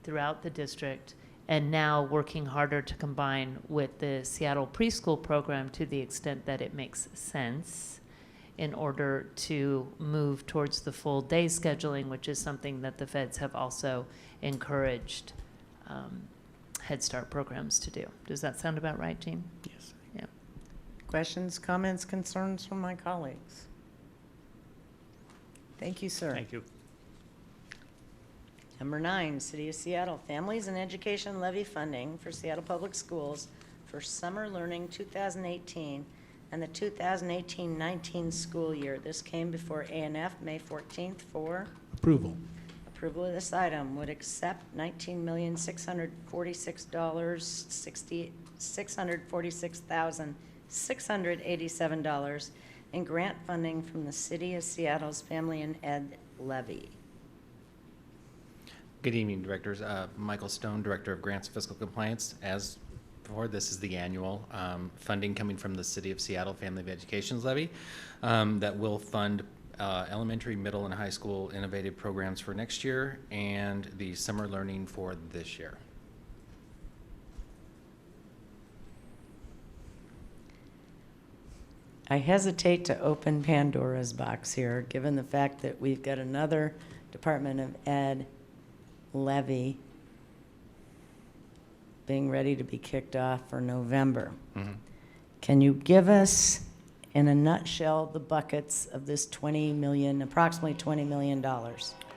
C: throughout the district, and now working harder to combine with the Seattle preschool program to the extent that it makes sense in order to move towards the full day scheduling, which is something that the feds have also encouraged Head Start programs to do. Does that sound about right, Jean?
I: Yes.
C: Yeah.
A: Questions, comments, concerns from my colleagues? Thank you, sir.
V: Thank you.
A: Number 9, City of Seattle, Families and Education Levy Funding for Seattle Public Schools for Summer Learning 2018 and the 2018-19 school year. This came before A&F May 14th for
E: Approval.
A: approval of this item. Would accept $19,646,687 in grant funding from the City of Seattle's Family and Ed Levy.
F: Good evening, Directors. Michael Stone, Director of Grants and Fiscal Compliance. As before, this is the annual funding coming from the City of Seattle Family of Education's Levy that will fund elementary, middle, and high school innovative programs for next year and the summer learning for this year.
A: I hesitate to open Pandora's box here, given the fact that we've got another Department of Ed levy being ready to be kicked off for November.
F: Mm-hmm.
A: Can you give us, in a nutshell, the buckets of this approximately $20 million?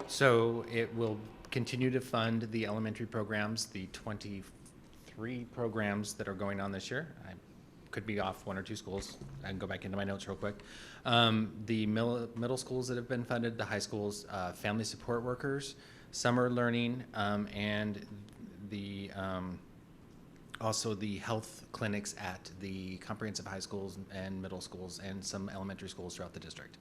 F: So it will continue to fund the elementary programs, the 23 programs that are going on this year. I could be off 1 or 2 schools. I can go back into my notes real quick. The middle schools that have been funded, the high schools, family support workers, summer learning, and the also the health clinics at the comprehensive high schools and middle schools and some elementary schools throughout the district.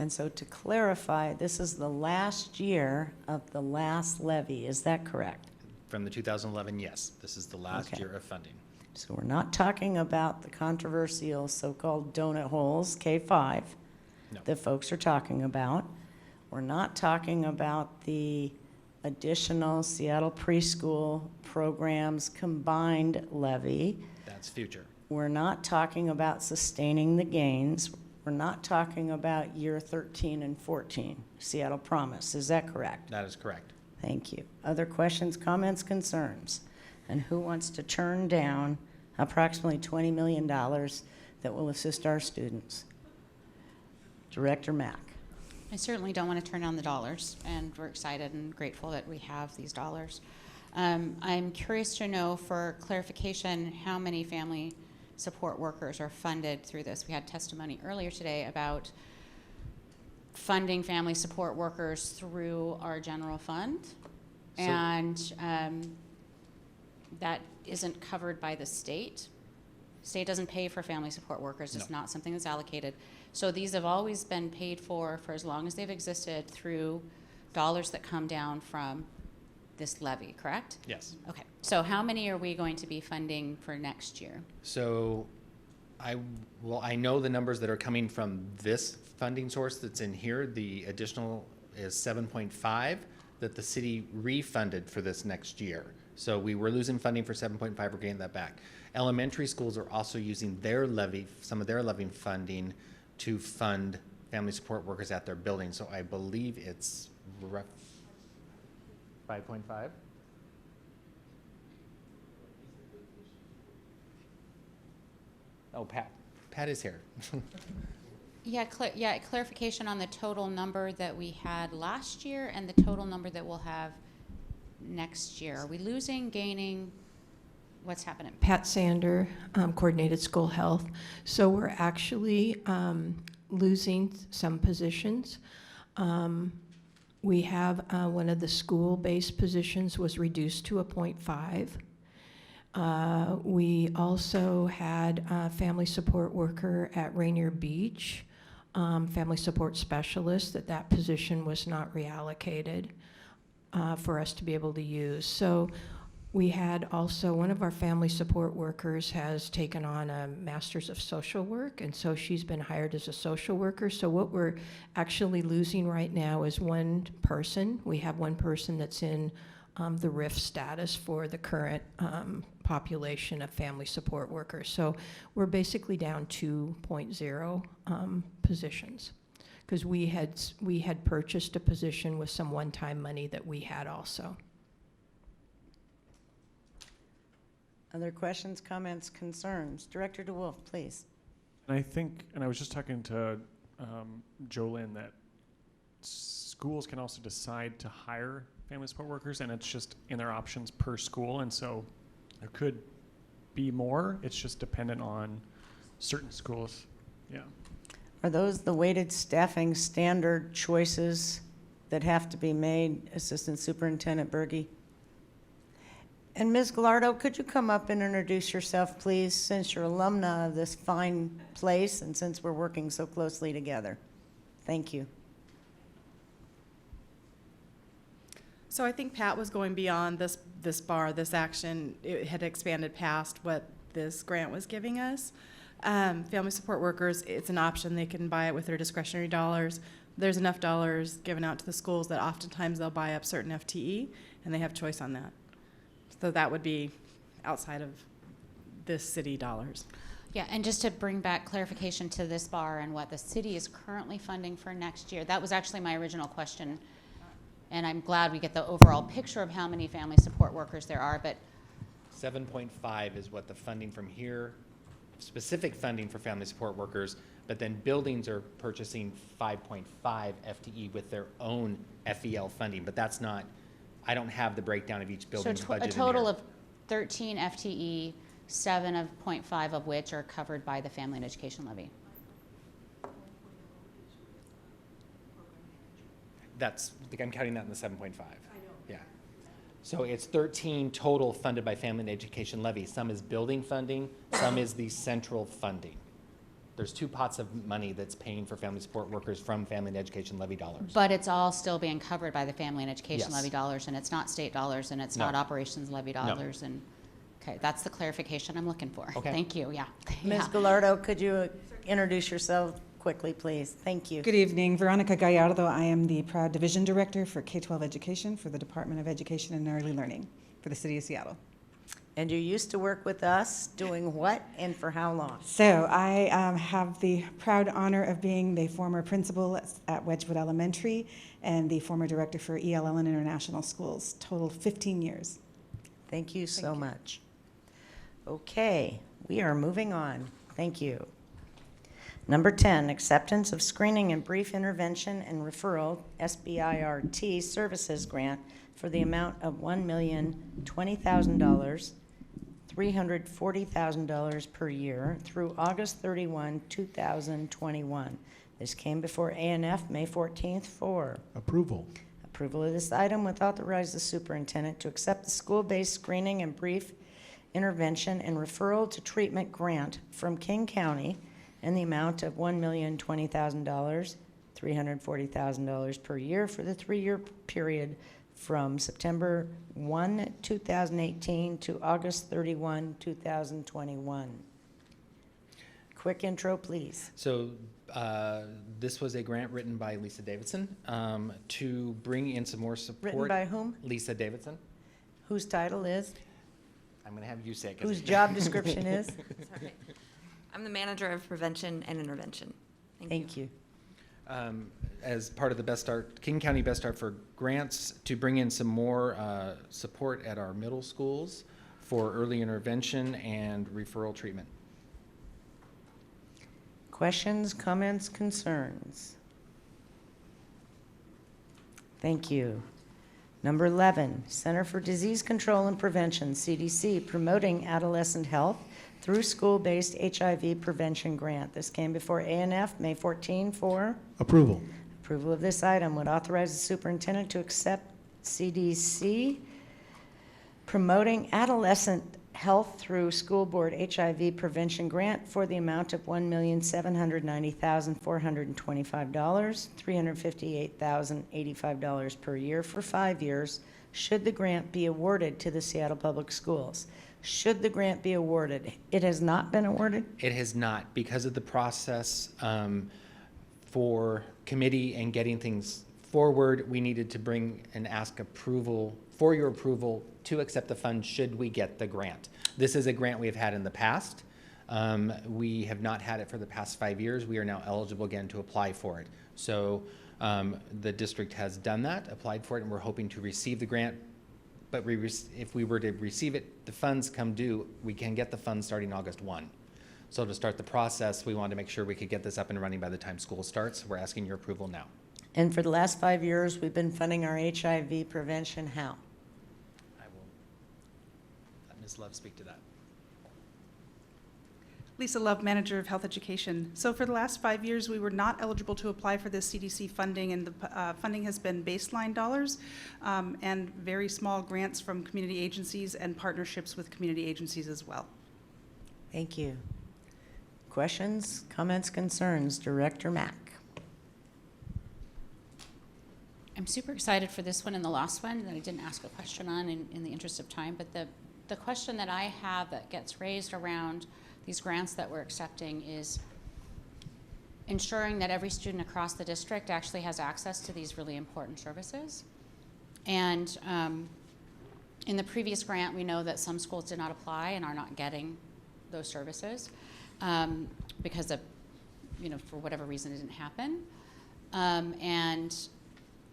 A: And so to clarify, this is the last year of the last levy, is that correct?
F: From the 2011, yes, this is the last
A: Okay.
F: year of funding.
A: So we're not talking about the controversial so-called donut holes, K-5,
F: No.
A: that folks are talking about. We're not talking about the additional Seattle preschool programs combined levy.
F: That's future.
A: We're not talking about sustaining the gains. We're not talking about year 13 and 14, Seattle Promise. Is that correct?
F: That is correct.
A: Thank you. Other questions, comments, concerns? And who wants to turn down approximately $20 million that will assist our students? Director Mack.
G: I certainly don't want to turn down the dollars, and we're excited and grateful that we have these dollars. I'm curious to know, for clarification, how many family support workers are funded through this. We had testimony earlier today about funding family support workers through our general fund, and that isn't covered by the state. State doesn't pay for family support workers. It's not something that's allocated. So these have always been paid for as long as they've existed through dollars that come down from this levy, correct?
F: Yes.
G: Okay. So how many are we going to be funding for next year?
F: So I know the numbers that are coming from this funding source that's in here. The additional is 7.5 that the city refunded for this next year. So we were losing funding for 7.5, we're getting that back. Elementary schools are also using their levy, some of their levy funding to fund family support workers at their buildings. So I believe it's 5.5. Oh, Pat is here.
G: Yeah, clarification on the total number that we had last year and the total number that we'll have next year. Are we losing, gaining? What's happening?
M: Pat Sander, Coordinated School Health. So we're actually losing some positions. We have one of the school-based positions was reduced to a 0.5. We also had a family support worker at Rainier Beach, family support specialist, that position was not reallocated for us to be able to use. So we had also, one of our family support workers has taken on a master's of social work, and so she's been hired as a social worker. So what we're actually losing right now is one person. We have one person that's in the RIF status for the current population of family support workers. So we're basically down 2.0 positions, because we had purchased a position with some one-time money that we had also.
A: Other questions, comments, concerns? Director DeWolf, please.
I: And I think, and I was just talking to Jolynn, that schools can also decide to hire family support workers, and it's just in their options per school, and so there could be more. It's just dependent on certain schools. Yeah.
A: Are those the weighted staffing standard choices that have to be made, Assistant Superintendent Berge? And Ms. Gallardo, could you come up and introduce yourself, please, since you're alumna of this fine place and since we're working so closely together? Thank you.
N: So I think Pat was going beyond this bar, this action. It had expanded past what this grant was giving us. Family support workers, it's an option. They can buy it with their discretionary dollars. There's enough dollars given out to the schools that oftentimes they'll buy up certain FTE, and they have choice on that. So that would be outside of this city dollars.
G: Yeah, and just to bring back clarification to this bar and what the city is currently funding for next year, that was actually my original question. And I'm glad we get the overall picture of how many family support workers there are, but
F: 7.5 is what the funding from here, specific funding for family support workers, but then buildings are purchasing 5.5 FTE with their own FEL funding, but that's not, I don't have the breakdown of each building's budget
G: a total
F: in
G: of 13 FTE, 7.5 of which are covered by the Family and Education Levy.
F: That's, I'm counting that in the 7.5. I know. Yeah. So it's 13 total funded by Family and Education Levy. Some is building funding, some is the central funding. There's two pots of money that's paying for family support workers from Family and Education Levy dollars.
G: But it's all still being covered by the Family and Education
F: Yes.
G: Levy dollars, and it's not state dollars, and it's not operations levy dollars. And okay, that's the clarification I'm looking for.
F: Okay.
G: Thank you. Yeah.
A: Ms. Gallardo, could you introduce yourself quickly, please? Thank you.
O: Good evening. Veronica Gallardo. I am the Proud Division Director for K-12 Education for the Department of Education and Early Learning for the City of Seattle.
A: And you used to work with us doing what and for how long?
O: So I have the proud honor of being the former principal at Wedgwood Elementary and the former director for ELL and International Schools, total 15 years.
A: Thank you so much. Okay, we are moving on. Thank you. Number 10, acceptance of screening and brief intervention and referral, SBIRT services grant for the amount of $1,020,000, $340,000 per year through August 31, 2021. This came before A&F May 14th for
E: Approval.
A: approval of this item would authorize the superintendent to accept the school-based screening and brief intervention and referral to treatment grant from King County in the amount of $1,020,000, $340,000 per year for the 3-year period from September 1, 2018 to August 31, 2021. Quick intro, please.
F: So this was a grant written by Lisa Davidson to bring in some more support.
A: Written by whom?
F: Lisa Davidson.
A: Whose title is?
F: I'm going to have you say it. 'cause
A: Whose job description is?
W: Sorry. I'm the manager of prevention and intervention.
A: Thank you.
F: As part of the Best Start, King County Best Start for grants to bring in some more support at our middle schools for early intervention and referral treatment.
A: Questions, comments, concerns? Thank you. Number 11, Center for Disease Control and Prevention, CDC, promoting adolescent health through school-based HIV prevention grant. This came before A&F May 14 for
E: Approval.
A: approval of this item would authorize the superintendent to accept CDC promoting adolescent Health through School Board HIV Prevention Grant for the amount of $1,790,425, $358,085 per year for 5 years, should the grant be awarded to the Seattle Public Schools. Should the grant be awarded? It has not been awarded?
F: It has not, because of the process for committee and getting things forward. We needed to bring and ask approval, for your approval, to accept the funds should we get the grant. This is a grant we have had in the past. We have not had it for the past 5 years. We are now eligible again to apply for it. So the district has done that, applied for it, and we're hoping to receive the grant. But if we were to receive it, the funds come due, we can get the funds starting August 1. So to start the process, we wanted to make sure we could get this up and running by the time school starts. We're asking your approval now.
A: And for the last 5 years, we've been funding our HIV prevention how?
F: I will let Ms. Love speak to that.
H: Lisa Love, Manager of Health Education. So for the last 5 years, we were not eligible to apply for this CDC funding, and the funding has been baseline dollars and very small grants from community agencies and partnerships with community agencies as well.
A: Thank you. Questions, comments, concerns? Director Mack.
G: I'm super excited for this one and the last one that I didn't ask a question on in the interest of time, but the question that I have that gets raised around these grants that we're accepting is ensuring that every student across the district actually has access to these really important services. And in the previous grant, we know that some schools did not apply and are not getting those services because of, for whatever reason it didn't happen. And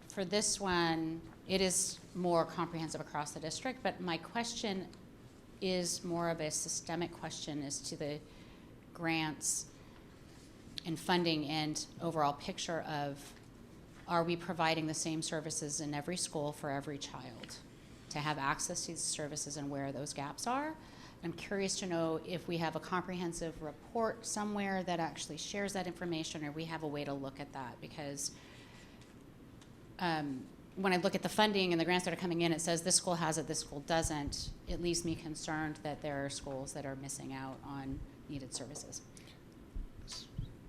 G: for this one, it is more comprehensive across the district, but my question is more of a systemic question as to the grants and funding and overall picture of, are we providing the same services in every school for every child to have access to these services and where those gaps are? I'm curious to know if we have a comprehensive report somewhere that actually shares that information, or we have a way to look at that, because when I look at the funding and the grants that are coming in, it says this school has it, this school doesn't. It leaves me concerned that there are schools that are missing out on needed services.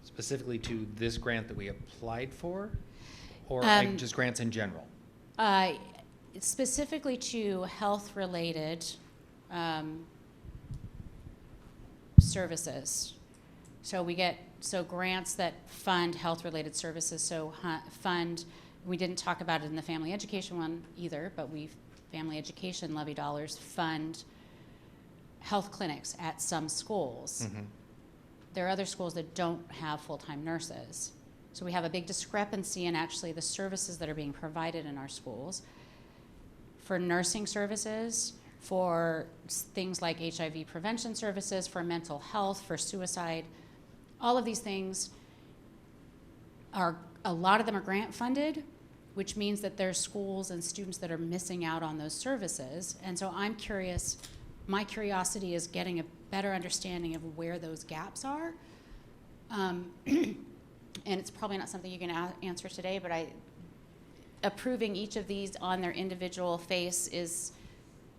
F: Specifically to this grant that we applied for, or just grants in general?
G: Specifically to health-related services. So we get grants that fund health-related services. We didn't talk about it in the family education one either, but family education levy dollars fund health clinics at some schools. Mm-hmm. There are other schools that don't have full-time nurses. So we have a big discrepancy in actually the services that are being provided in our schools. For nursing services, for things like HIV prevention services, for mental health, for suicide, all of these things a lot of them are grant funded, which means that there's schools and students that are missing out on those services. And so I'm curious, my curiosity is getting a better understanding of where those gaps are. And it's probably not something you can answer today, but approving each of these on their individual face is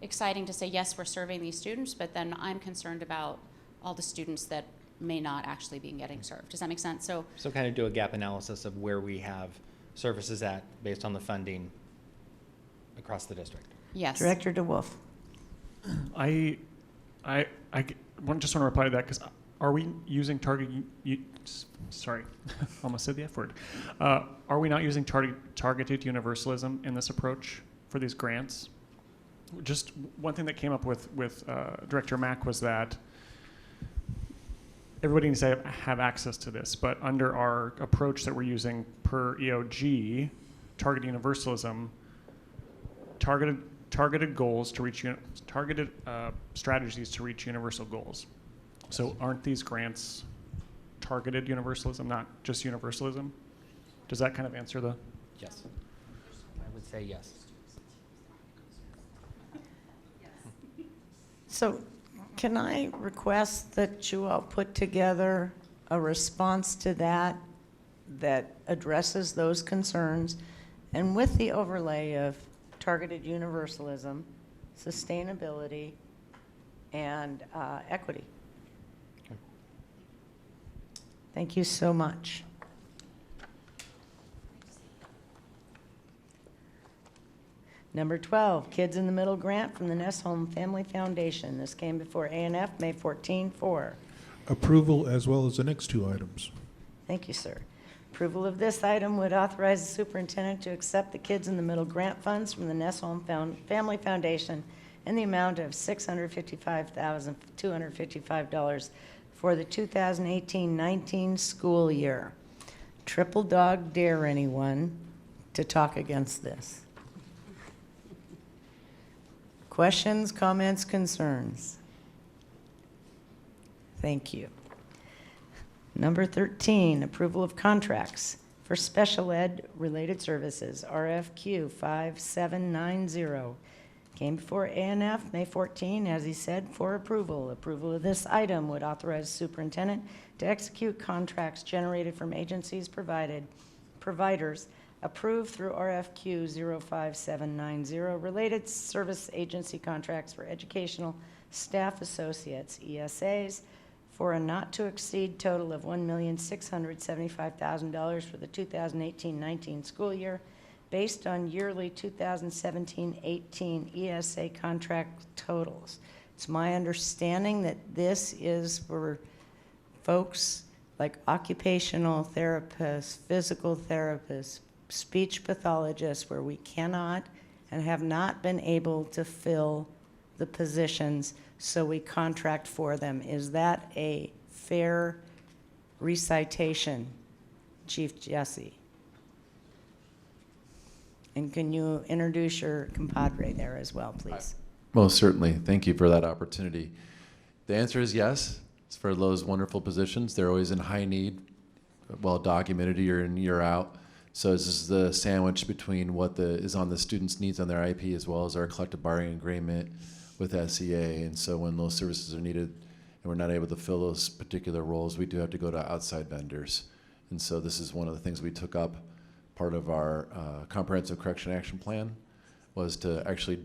G: exciting to say, yes, we're serving these students, but then I'm concerned about all the students that may not actually be getting served. Does that make sense? So
F: kind of do a gap analysis of where we have services at based on the funding across the district.
G: Yes.
A: Director DeWolf.
I: I just want to reply to that, because are we using sorry, almost said the F word. Are we not using targeted universalism in this approach for these grants? Just one thing that came up with Director Mack was that everybody needs to have access to this, but under our approach that we're using per EOG, targeted universalism, targeted goals to reach targeted strategies to reach universal goals. So aren't these grants targeted universalism, not just universalism? Does that kind of answer the?
F: Yes. I would say yes.
A: So can I request that you all put together a response to that addresses those concerns, and with the overlay of targeted universalism, sustainability, and equity. Thank you so much. Number 12, Kids in the Middle grant from the Nestholm Family Foundation. This came before A&F May 14, 4.
E: Approval as well as the next two items.
A: Thank you, sir. Approval of this item would authorize the superintendent to accept the Kids in the Middle grant funds from the Nestholm Family Foundation in the amount of $655,255 for the 2018-19 school year. Triple dog dare anyone to talk against this. Questions, comments, concerns? Thank you. Number 13, approval of contracts for special ed related services, RFQ 5790. Came before A&F May 14, as he said, for approval. Approval of this item would authorize the superintendent to execute contracts generated from agencies providers approved through RFQ 05790, related service agency contracts for educational staff associates, ESAs, for a not-to-exceed total of $1,675,000 for the 2018-19 school year, based on yearly 2017-18 ESA contract totals. It's my understanding that this is for folks like occupational therapists, physical therapists, speech pathologists, where we cannot and have not been able to fill the positions, so we contract for them. Is that a fair recitation, Chief Jesse? And can you introduce your compadre there as well, please?
D: Most certainly. Thank you for that opportunity. The answer is yes. It's for those wonderful positions. They're always in high need, well documented year in, year out. So this is the sandwich between what is on the student's needs on their IP as well as our collective bargaining agreement with SEA. And so when those services are needed and we're not able to fill those particular roles, we do have to go to outside vendors. And so this is one of the things we took up. Part of our comprehensive correction action plan was to actually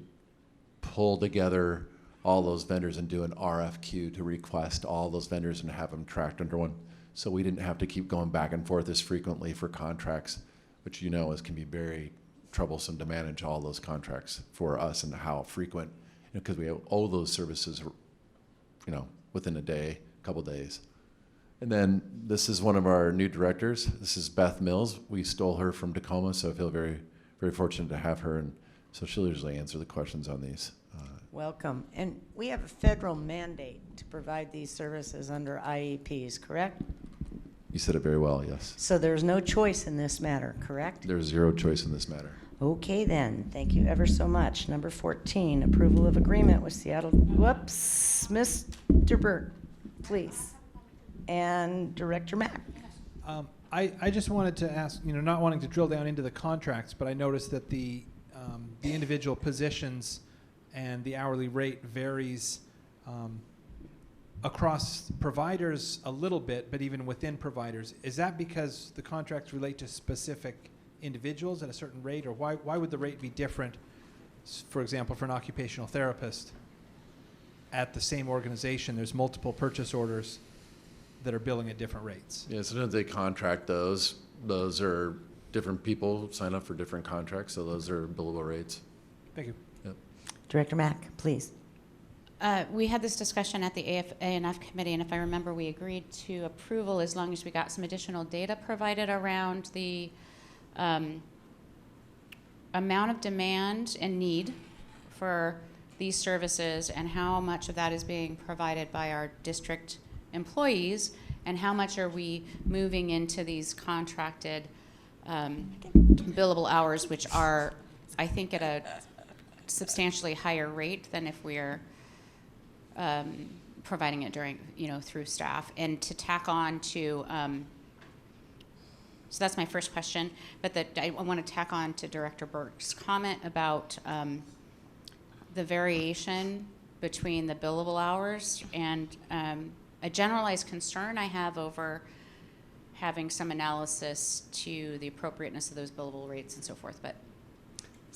D: pull together all those vendors and do an RFQ to request all those vendors and have them tracked under one. So we didn't have to keep going back and forth as frequently for contracts, which you know can be very troublesome to manage all those contracts for us and how frequent, because we have all those services, within a day, a couple days. And then this is one of our new directors. This is Beth Mills. We stole her from Tacoma, so I feel very, very fortunate to have her. And so she'll usually answer the questions on these.
A: Welcome. And we have a federal mandate to provide these services under IEPs, correct?
D: You said it very well, yes.
A: So there's no choice in this matter, correct?
D: There's zero choice in this matter.
A: Okay then, thank you ever so much. Number 14, approval of agreement with Seattle, whoops, Mr. Burt, please. And Director Mack.
B: I just wanted to ask, not wanting to drill down into the contracts, but I noticed that the individual positions and the hourly rate varies across providers a little bit, but even within providers. Is that because the contracts relate to specific individuals at a certain rate, or why would the rate be different, for example, for an occupational therapist at the same organization? There's multiple purchase orders that are billing at different rates.
D: Yeah, sometimes they contract those. Those are different people sign up for different contracts, so those are billable rates.
B: Thank you.
D: Yep.
A: Director Mack, please.
G: We had this discussion at the A&F committee, and if I remember, we agreed to approval as long as we got some additional data provided around the amount of demand and need for these services and how much of that is being provided by our district employees and how much are we moving into these contracted billable hours, which are, I think, at a substantially higher rate than if we're providing it during, through staff. And to tack on to, so that's my first question, but I want to tack on to Director Burke's comment about the variation between the billable hours and a generalized concern I have over having some analysis to the appropriateness of those billable rates and so forth. But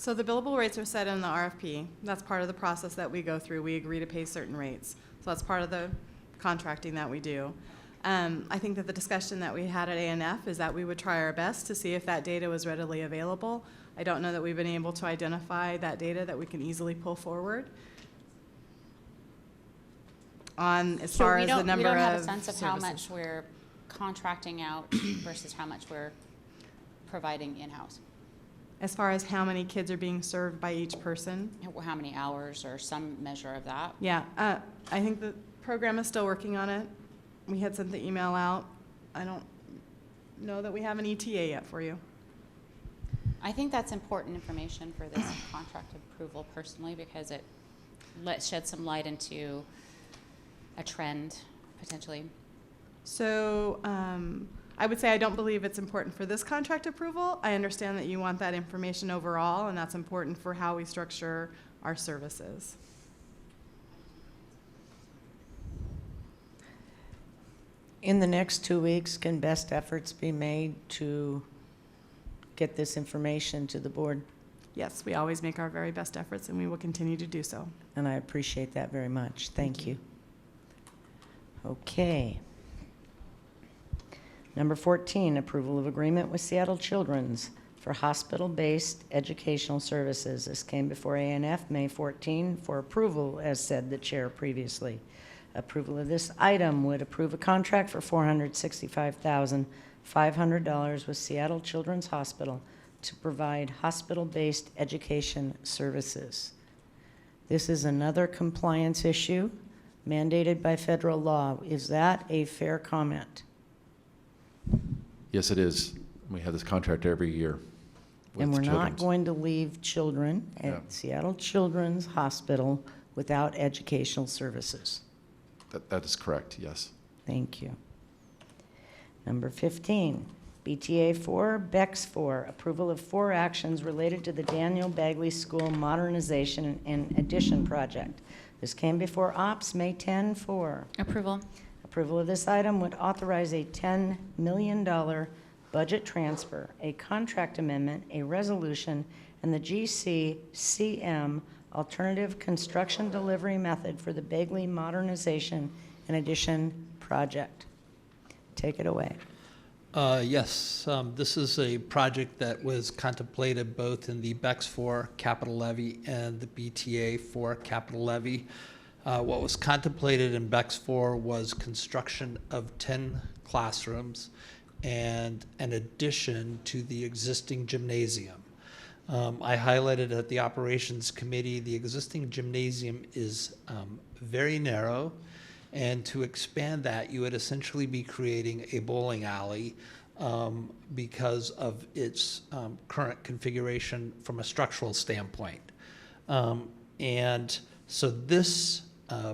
N: So the billable rates are set in the RFP. That's part of the process that we go through. We agree to pay certain rates. So that's part of the contracting that we do. I think that the discussion that we had at ANF is that we would try our best to see if that data was readily available. I don't know that we've been able to identify that data that we can easily pull forward. As far as the number of
G: we don't have a sense of how
N: services.
G: much we're contracting out versus how much we're providing in-house.
N: As far as how many kids are being served by each person?
G: How many hours or some measure of that?
N: Yeah, I think the program is still working on it. We had sent the email out. I don't know that we have an ETA yet for you.
G: I think that's important information for this contract approval personally, because it sheds some light into a trend potentially.
N: So I would say I don't believe it's important for this contract approval. I understand that you want that information overall, and that's important for how we structure our services.
A: In the next 2 weeks, can best efforts be made to get this information to the board?
N: Yes, we always make our very best efforts, and we will continue to do so.
A: And I appreciate that very much. Thank you. Okay. Number 14, approval of agreement with Seattle Children's for hospital-based educational services. This came before ANF May 14 for approval, as said the chair previously. Approval of this item would approve a contract for $465,500 with Seattle Children's Hospital to provide hospital-based education services. This is another compliance issue mandated by federal law. Is that a fair comment?
D: Yes, it is. We have this contract every year.
A: And
D: with
A: we're not
D: Children's.
A: going to leave children at
D: Yeah.
A: Seattle Children's Hospital without educational services.
D: That is correct, yes.
A: Thank you. Number 15, BTA 4, BEX 4, approval of 4 actions related to the Daniel Bagley School Modernization and Addition Project. This came before OPS May 10 for
G: Approval.
A: approval of this item would authorize a $10 million budget transfer, a contract amendment, a resolution, and the GCCM alternative construction delivery method for the Bagley Modernization and Addition Project. Take it away.
P: Yes, this is a project that was contemplated both in the BEX 4 capital levy and the BTA 4 capital levy. What was contemplated in BEX 4 was construction of 10 classrooms and an addition to the existing gymnasium. I highlighted at the operations committee, the existing gymnasium is very narrow, and to expand that, you would essentially be creating a bowling alley because of its current configuration from a structural standpoint. And so this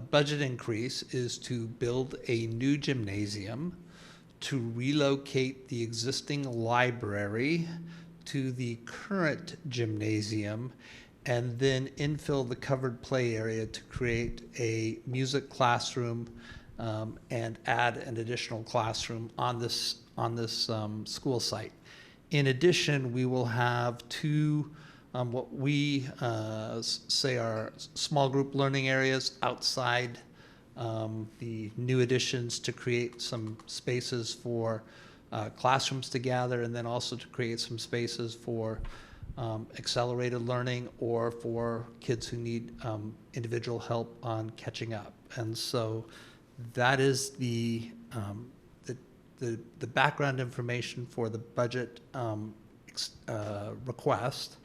P: budget increase is to build a new gymnasium, to relocate the existing library to the current gymnasium, and then infill the covered play area to create a music classroom and add an additional classroom on this school site. In addition, we will have 2 what we say are small group learning areas outside the new additions to create some spaces for classrooms to gather, and then also to create some spaces for accelerated learning or for kids who need individual help on catching up. And so that is the background information for the budget request.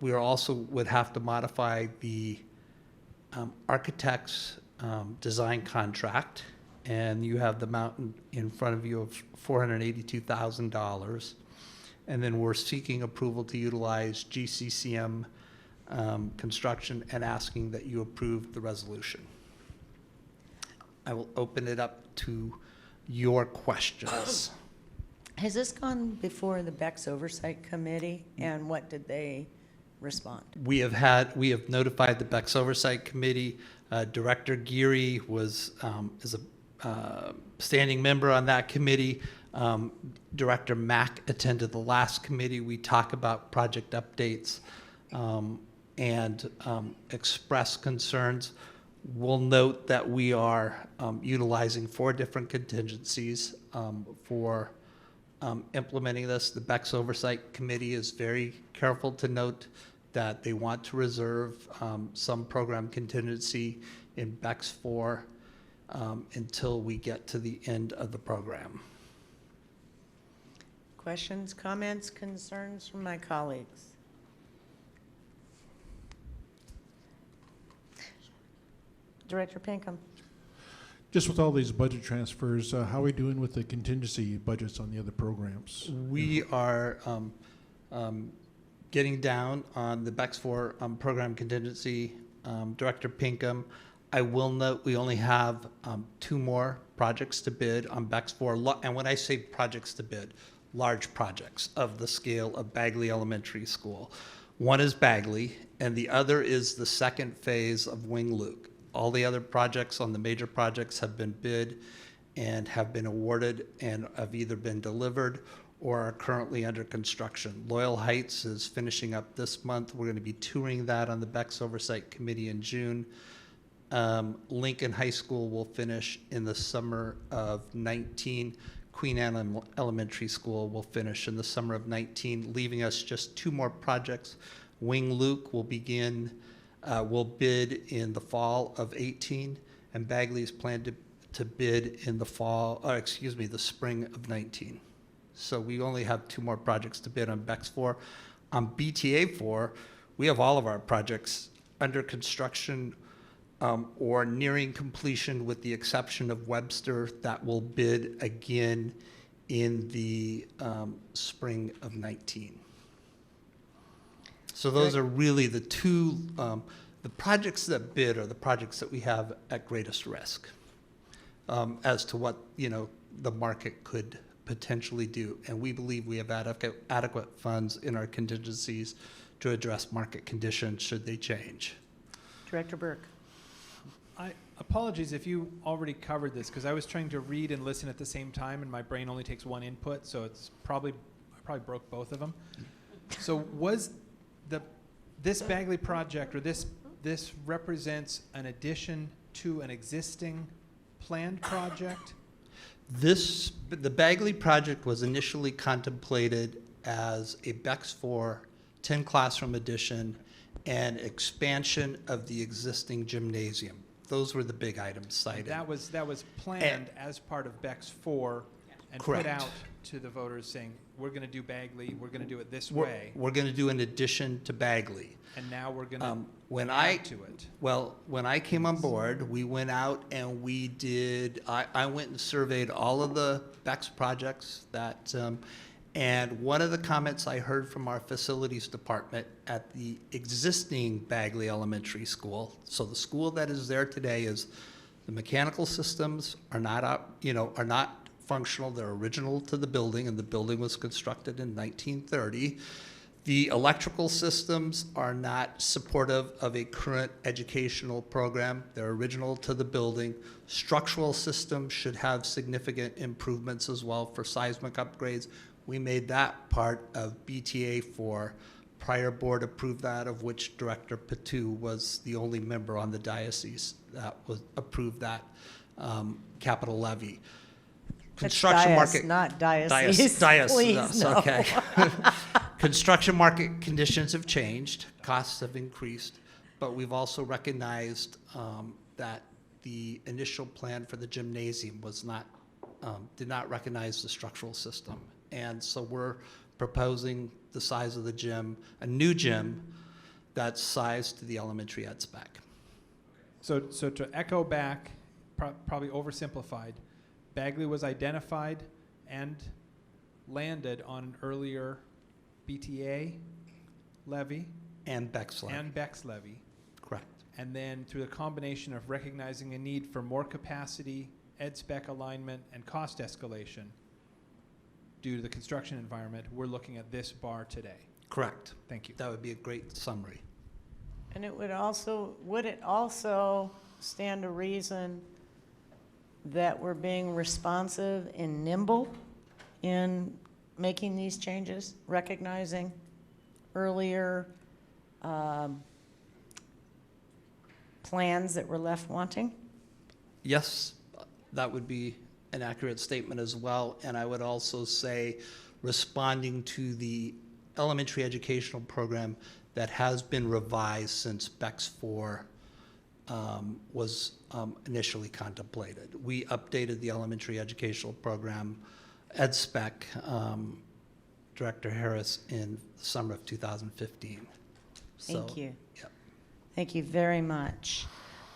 P: We are also would have to modify the architect's design contract, and you have the amount in front of you of $482,000. And then we're seeking approval to utilize GCCM construction and asking that you approve the resolution. I will open it up to your questions.
A: Has this gone before the BEX Oversight Committee, and what did they respond?
P: We have notified the BEX Oversight Committee. Director Geary is a standing member on that committee. Director Mack attended the last committee. We talk about project updates. and express concerns. We'll note that we are utilizing 4 different contingencies for implementing this. The BEX Oversight Committee is very careful to note that they want to reserve some program contingency in BEX 4 until we get to the end of the program.
A: Questions, comments, concerns from my colleagues? Director Pinkham.
E: Just with all these budget transfers, how are we doing with the contingency budgets on the other programs?
P: We are getting down on the BEX 4 program contingency. Director Pinkham, I will note we only have 2 more projects to bid on BEX 4. And when I say projects to bid, large projects of the scale of Bagley Elementary School. One is Bagley, and the other is the second phase of Wing Luke. All the other projects on the major projects have been bid and have been awarded and have either been delivered or are currently under construction. Loyal Heights is finishing up this month. We're going to be touring that on the BEX Oversight Committee in June. Lincoln High School will finish in the summer of 19. Queen Anne Elementary School will finish in the summer of 19, leaving us just 2 more projects. Wing Luke will begin, will bid in the fall of 18, and Bagley is planned to bid in the the spring of 19. So we only have 2 more projects to bid on BEX 4. On BTA 4, we have all of our projects under construction or nearing completion, with the exception of Webster, that will bid again in the spring of 19. So those are really the 2, the projects that bid are the projects that we have at greatest risk as to what, the market could potentially do. And we believe we have adequate funds in our contingencies to address market conditions should they change.
A: Director Burke.
B: Apologies if you already covered this, because I was trying to read and listen at the same time, and my brain only takes 1 input, so I probably broke both of them. So was this Bagley project, or this represents an addition to an existing planned project?
P: The Bagley project was initially contemplated as a BEX 4 10 classroom addition and expansion of the existing gymnasium. Those were the big items cited.
B: That was planned as part of BEX 4 and
P: Correct.
B: put out to the voters saying, we're going to do Bagley, we're going to do it this way.
P: We're going to do an addition to Bagley.
B: And now we're going to add to it.
P: Well, when I came on board, we went out and we did, I went and surveyed all of the BEX projects that, and one of the comments I heard from our facilities department at the existing Bagley Elementary School, so the school that is there today, is the mechanical systems are not functional. They're original to the building, and the building was constructed in 1930. The electrical systems are not supportive of a current educational program. They're original to the building. Structural systems should have significant improvements as well for seismic upgrades. We made that part of BTA 4. Prior board approved that, of which Director Pt2 was the only member on the diocese that was approved that capital levy. Construction market,
A: not diocese.
P: Please, no. Okay. Construction market conditions have changed, costs have increased, but we've also recognized that the initial plan for the gymnasium did not recognize the structural system. And so we're proposing the size of the gym, a new gym that's sized to the elementary ed spec.
B: So to echo back, probably oversimplified, Bagley was identified and landed on an earlier BTA levy.
P: And BEX
B: levy.
P: Correct.
B: And then through the combination of recognizing a need for more capacity, ed spec alignment, and cost escalation due to the construction environment, we're looking at this bar today.
P: Correct.
B: Thank you.
P: That would be a great summary.
A: And would it also stand to reason that we're being responsive and nimble in making these changes, recognizing earlier plans that were left wanting?
P: Yes, that would be an accurate statement as well. And I would also say, responding to the elementary educational program that has been revised since BEX 4 was initially contemplated. We updated the elementary educational program, EdSpec, Director Harris, in the summer of 2015.
A: Thank you.
P: Yep.
A: Thank you very much.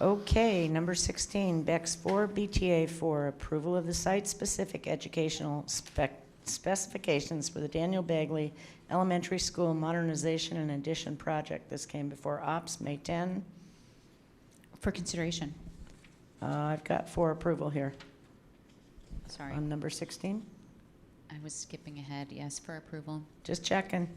A: Okay, number 16, BEX 4, BTA 4, approval of the site-specific educational specifications for the Daniel Bagley Elementary School Modernization and Addition Project. This came before Ops, May 10.
G: For consideration.
A: I've got for approval here.
G: Sorry.
A: On number 16.
G: I was skipping ahead. Yes, for approval.
A: Just checking.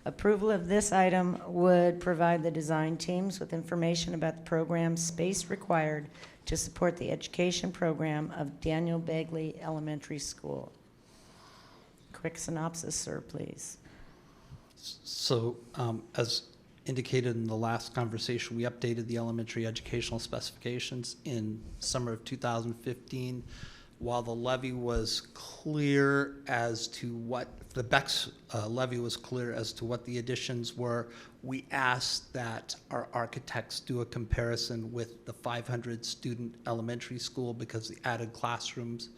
A: Approval of this item would provide the design teams with information about the program space required to support the education program of Daniel Bagley Elementary School. Quick synopsis, sir, please.
P: So as indicated in the last conversation, we updated the elementary educational specifications in summer of 2015. While the levy was clear as to what, the BEX levy was clear as to what the additions were, we asked that our architects do a comparison with the 500 student elementary school because the added classrooms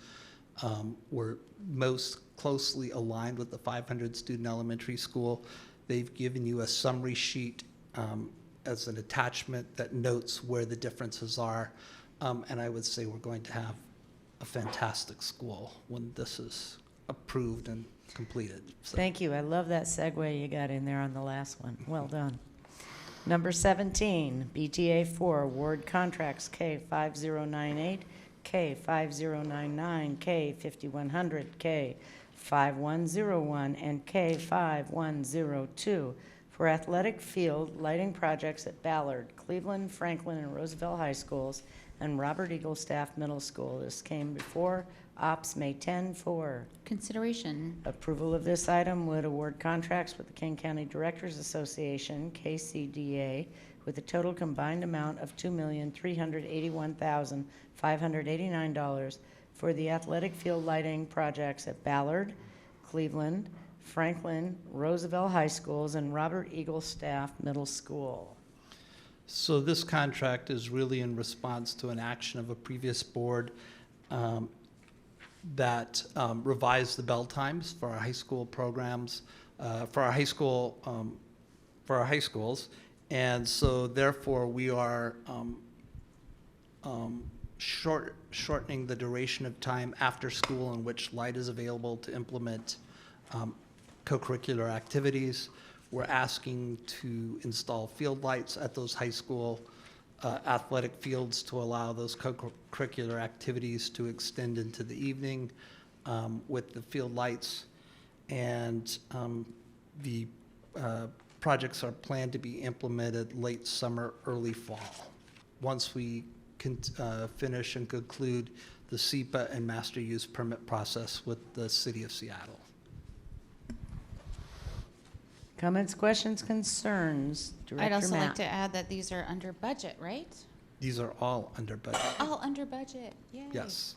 P: were most closely aligned with the 500 student elementary school. They've given you a summary sheet as an attachment that notes where the differences are. And I would say we're going to have a fantastic school when this is approved and completed. So.
A: Thank you. I love that segue you got in there on the last one. Well done. Number 17, BTA 4, award contracts K5098, K5099, K5100, K5101, and K5102 for athletic field lighting projects at Ballard, Cleveland, Franklin, and Roosevelt High Schools, and Robert Eagle Staff Middle School. This came before Ops, May 10 for
G: consideration.
A: Approval of this item would award contracts with the King County Directors Association, KCDA, with a total combined amount of $2,381,589 for the athletic field lighting projects at Ballard, Cleveland, Franklin, Roosevelt High Schools, and Robert Eagle Staff Middle School.
P: So this contract is really in response to an action of a previous board that revised the bell times for our high school programs, for our high schools, and so therefore we are shortening the duration of time after school in which light is available to implement co-curricular activities. We're asking to install field lights at those high school athletic fields to allow those co-curricular activities to extend into the evening with the field lights. And the projects are planned to be implemented late summer, early fall, once we can finish and conclude the SEPA and master use permit process with the City of Seattle.
A: Comments, questions, concerns? Director
G: I'd also
A: Matt.
G: like to add that these are under budget, right?
P: These are all under budget.
G: All under budget. Yay.
P: Yes.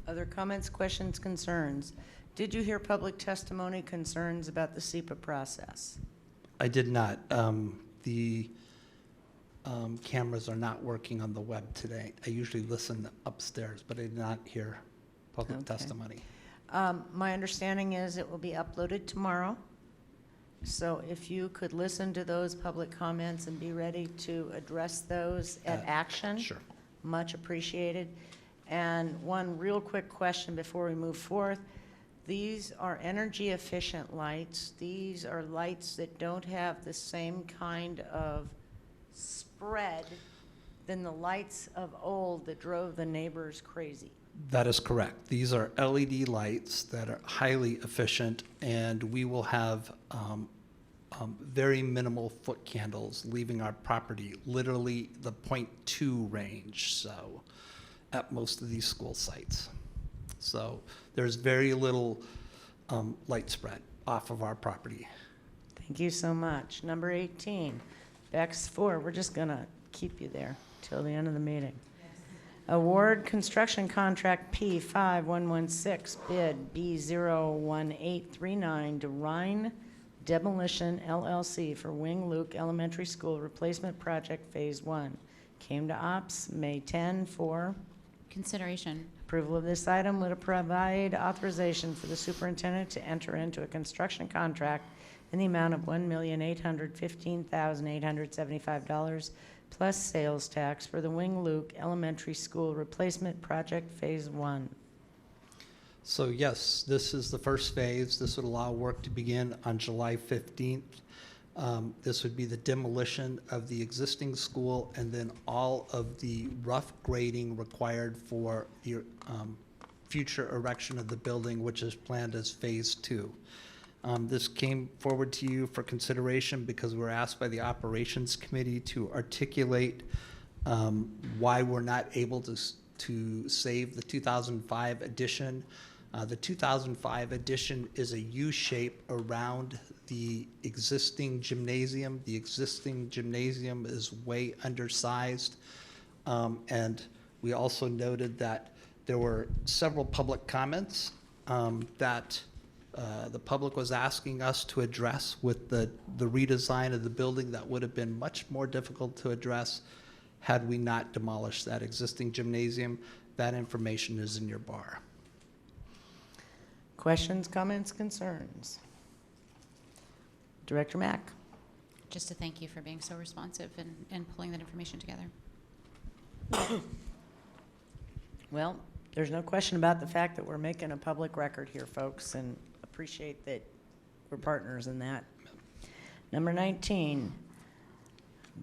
A: Other comments, questions, concerns? Did you hear public testimony concerns about the SEPA process?
P: I did not. The cameras are not working on the web today. I usually listen upstairs, but I did not hear public testimony.
A: My understanding is it will be uploaded tomorrow. So if you could listen to those public comments and be ready to address those at action.
P: Sure.
A: Much appreciated. And one real quick question before we move forth. These are energy efficient lights. These are lights that don't have the same kind of spread than the lights of old that drove the neighbors crazy.
P: That is correct. These are LED lights that are highly efficient, and we will have very minimal foot candles leaving our property, literally the 0.2 range, so at most of these school sites. So there's very little light spread off of our property.
A: Thank you so much. Number 18, Bex 4, we're just going to keep you there till the end of the meeting. Award construction contract P5116, bid B01839 to Rhine Demolition LLC for Wing Luke Elementary School Replacement Project Phase 1. Came to ops May 10 for
G: Consideration.
A: approval of this item would provide authorization for the superintendent to enter into a construction contract in the amount of $1,815,875 plus sales tax for the Wing Luke Elementary School Replacement Project Phase 1.
P: So yes, this is the first phase. This would allow work to begin on July 15th. This would be the demolition of the existing school and then all of the rough grading required for the future erection of the building, which is planned as phase 2. This came forward to you for consideration because we were asked by the operations committee to articulate why we're not able to save the 2005 addition. The 2005 addition is a U-shape around the existing gymnasium. The existing gymnasium is way undersized. And we also noted that there were several public comments that the public was asking us to address with the redesign of the building that would have been much more difficult to address had we not demolished that existing gymnasium. That information is in your bar.
A: Questions, comments, concerns? Director Mack.
G: Just to thank you for being so responsive and pulling that information together.
A: Well, there's no question about the fact that we're making a public record here, folks, and appreciate that we're partners in that. Number 19,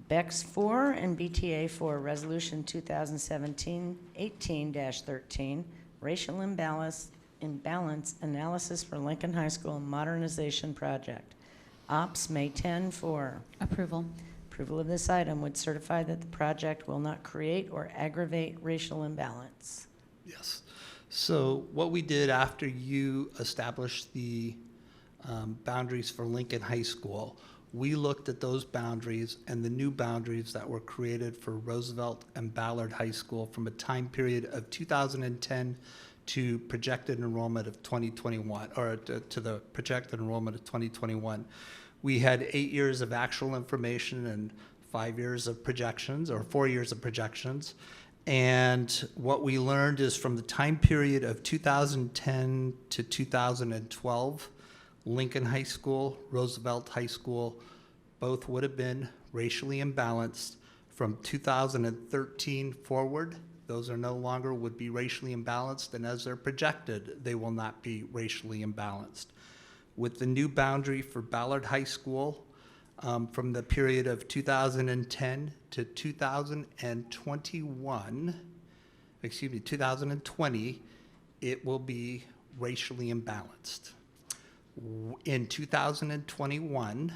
A: BEX 4 and BTA 4, Resolution 2017-18-13, Racial Imbalance Analysis for Lincoln High School Modernization Project. Ops May 10 for
G: Approval.
A: Approval of this item would certify that the project will not create or aggravate racial imbalance.
P: Yes. So what we did after you established the boundaries for Lincoln High School, we looked at those boundaries and the new boundaries that were created for Roosevelt and Ballard High School from a time period of 2010 to projected enrollment of 2021, or to the projected enrollment of 2021. We had 8 years of actual information and 5 years of projections, or 4 years of projections. And what we learned is from the time period of 2010 to 2012, Lincoln High School, Roosevelt High School, both would have been racially imbalanced. From 2013 forward, those are no longer would be racially imbalanced, and as they're projected, they will not be racially imbalanced. With the new boundary for Ballard High School, from the period of 2010 to 2020, it will be racially imbalanced. In 2021,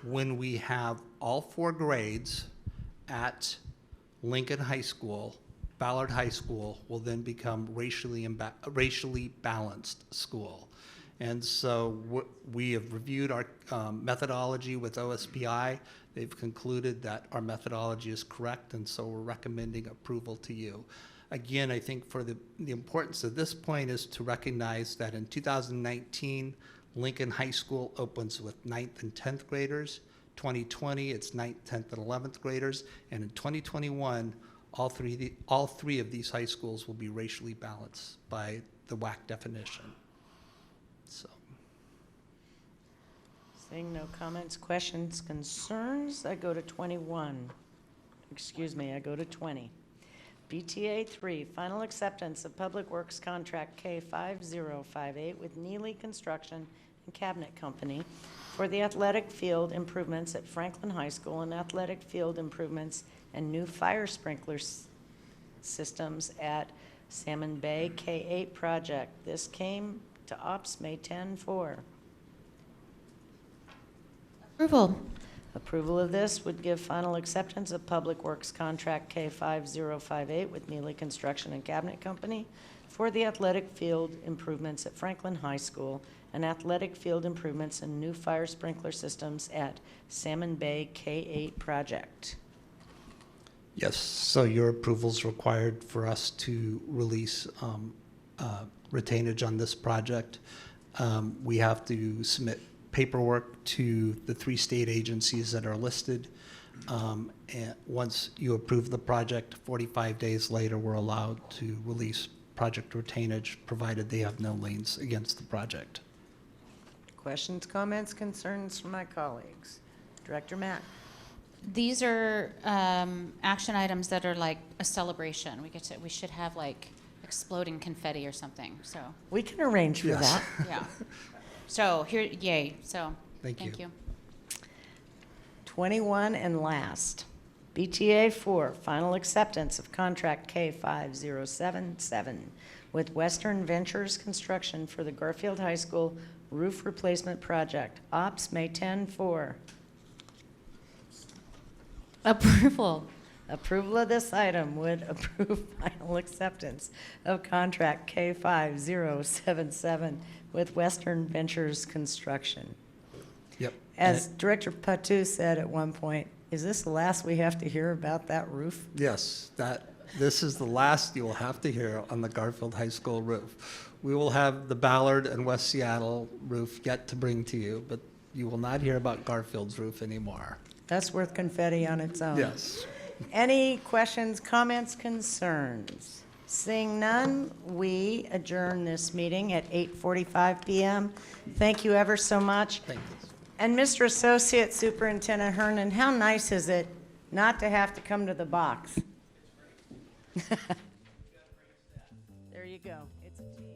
P: when we have all 4 grades at Lincoln High School, Ballard High School will then become racially balanced school. And so we have reviewed our methodology with OSBI. They've concluded that our methodology is correct, and so we're recommending approval to you. Again, I think for the importance of this point is to recognize that in 2019, Lincoln High School opens with 9th and 10th graders. 2020, it's 9th, 10th, and 11th graders. And in 2021, all three of these high schools will be racially balanced by the WAC definition. So.
A: Seeing no comments, questions, concerns, I go to 21. Excuse me, I go to 20. BTA 3, final acceptance of Public Works Contract K5058 with Neely Construction and Cabinet Company for the athletic field improvements at Franklin High School and athletic field improvements and new fire sprinkler systems at Salmon Bay K8 project. This came to ops May 10 for
G: Approval.
A: Approval of this would give final acceptance of Public Works Contract K5058 with Neely Construction and Cabinet Company for the athletic field improvements at Franklin High School and athletic field improvements and new fire sprinkler systems at Salmon Bay K8 project.
P: Yes, so your approval is required for us to release retainage on this project. We have to submit paperwork to the 3 state agencies that are listed. And once you approve the project, 45 days later, we're allowed to release project retainage, provided they have no liens against the project.
A: Questions, comments, concerns from my colleagues? Director Mack.
G: These are action items that are like a celebration. We should have like exploding confetti or something. So
A: we can arrange for that.
G: Yeah. So here, yay. So
P: thank
G: you.
A: 21 and last, BTA 4, final acceptance of contract K5077 with Western Ventures Construction for the Garfield High School roof replacement project. Ops May 10-4.
G: Approval.
A: Approval of this item would approve final acceptance of contract K5077 with Western Ventures Construction.
P: Yep.
A: As Director Pt2 said at one point, is this the last we have to hear about that roof?
P: Yes, this is the last you will have to hear on the Garfield High School roof. We will have the Ballard and West Seattle roof yet to bring to you, but you will not hear about Garfield's roof anymore.
A: That's worth confetti on its own.
P: Yes.
A: Any questions, comments, concerns? Seeing none, we adjourn this meeting at 8:45 p.m. Thank you ever so much.
P: Thank you.
A: And Mr. Associate Superintendent Hernan, how nice is it not to have to come to the box? There you go. It's a team.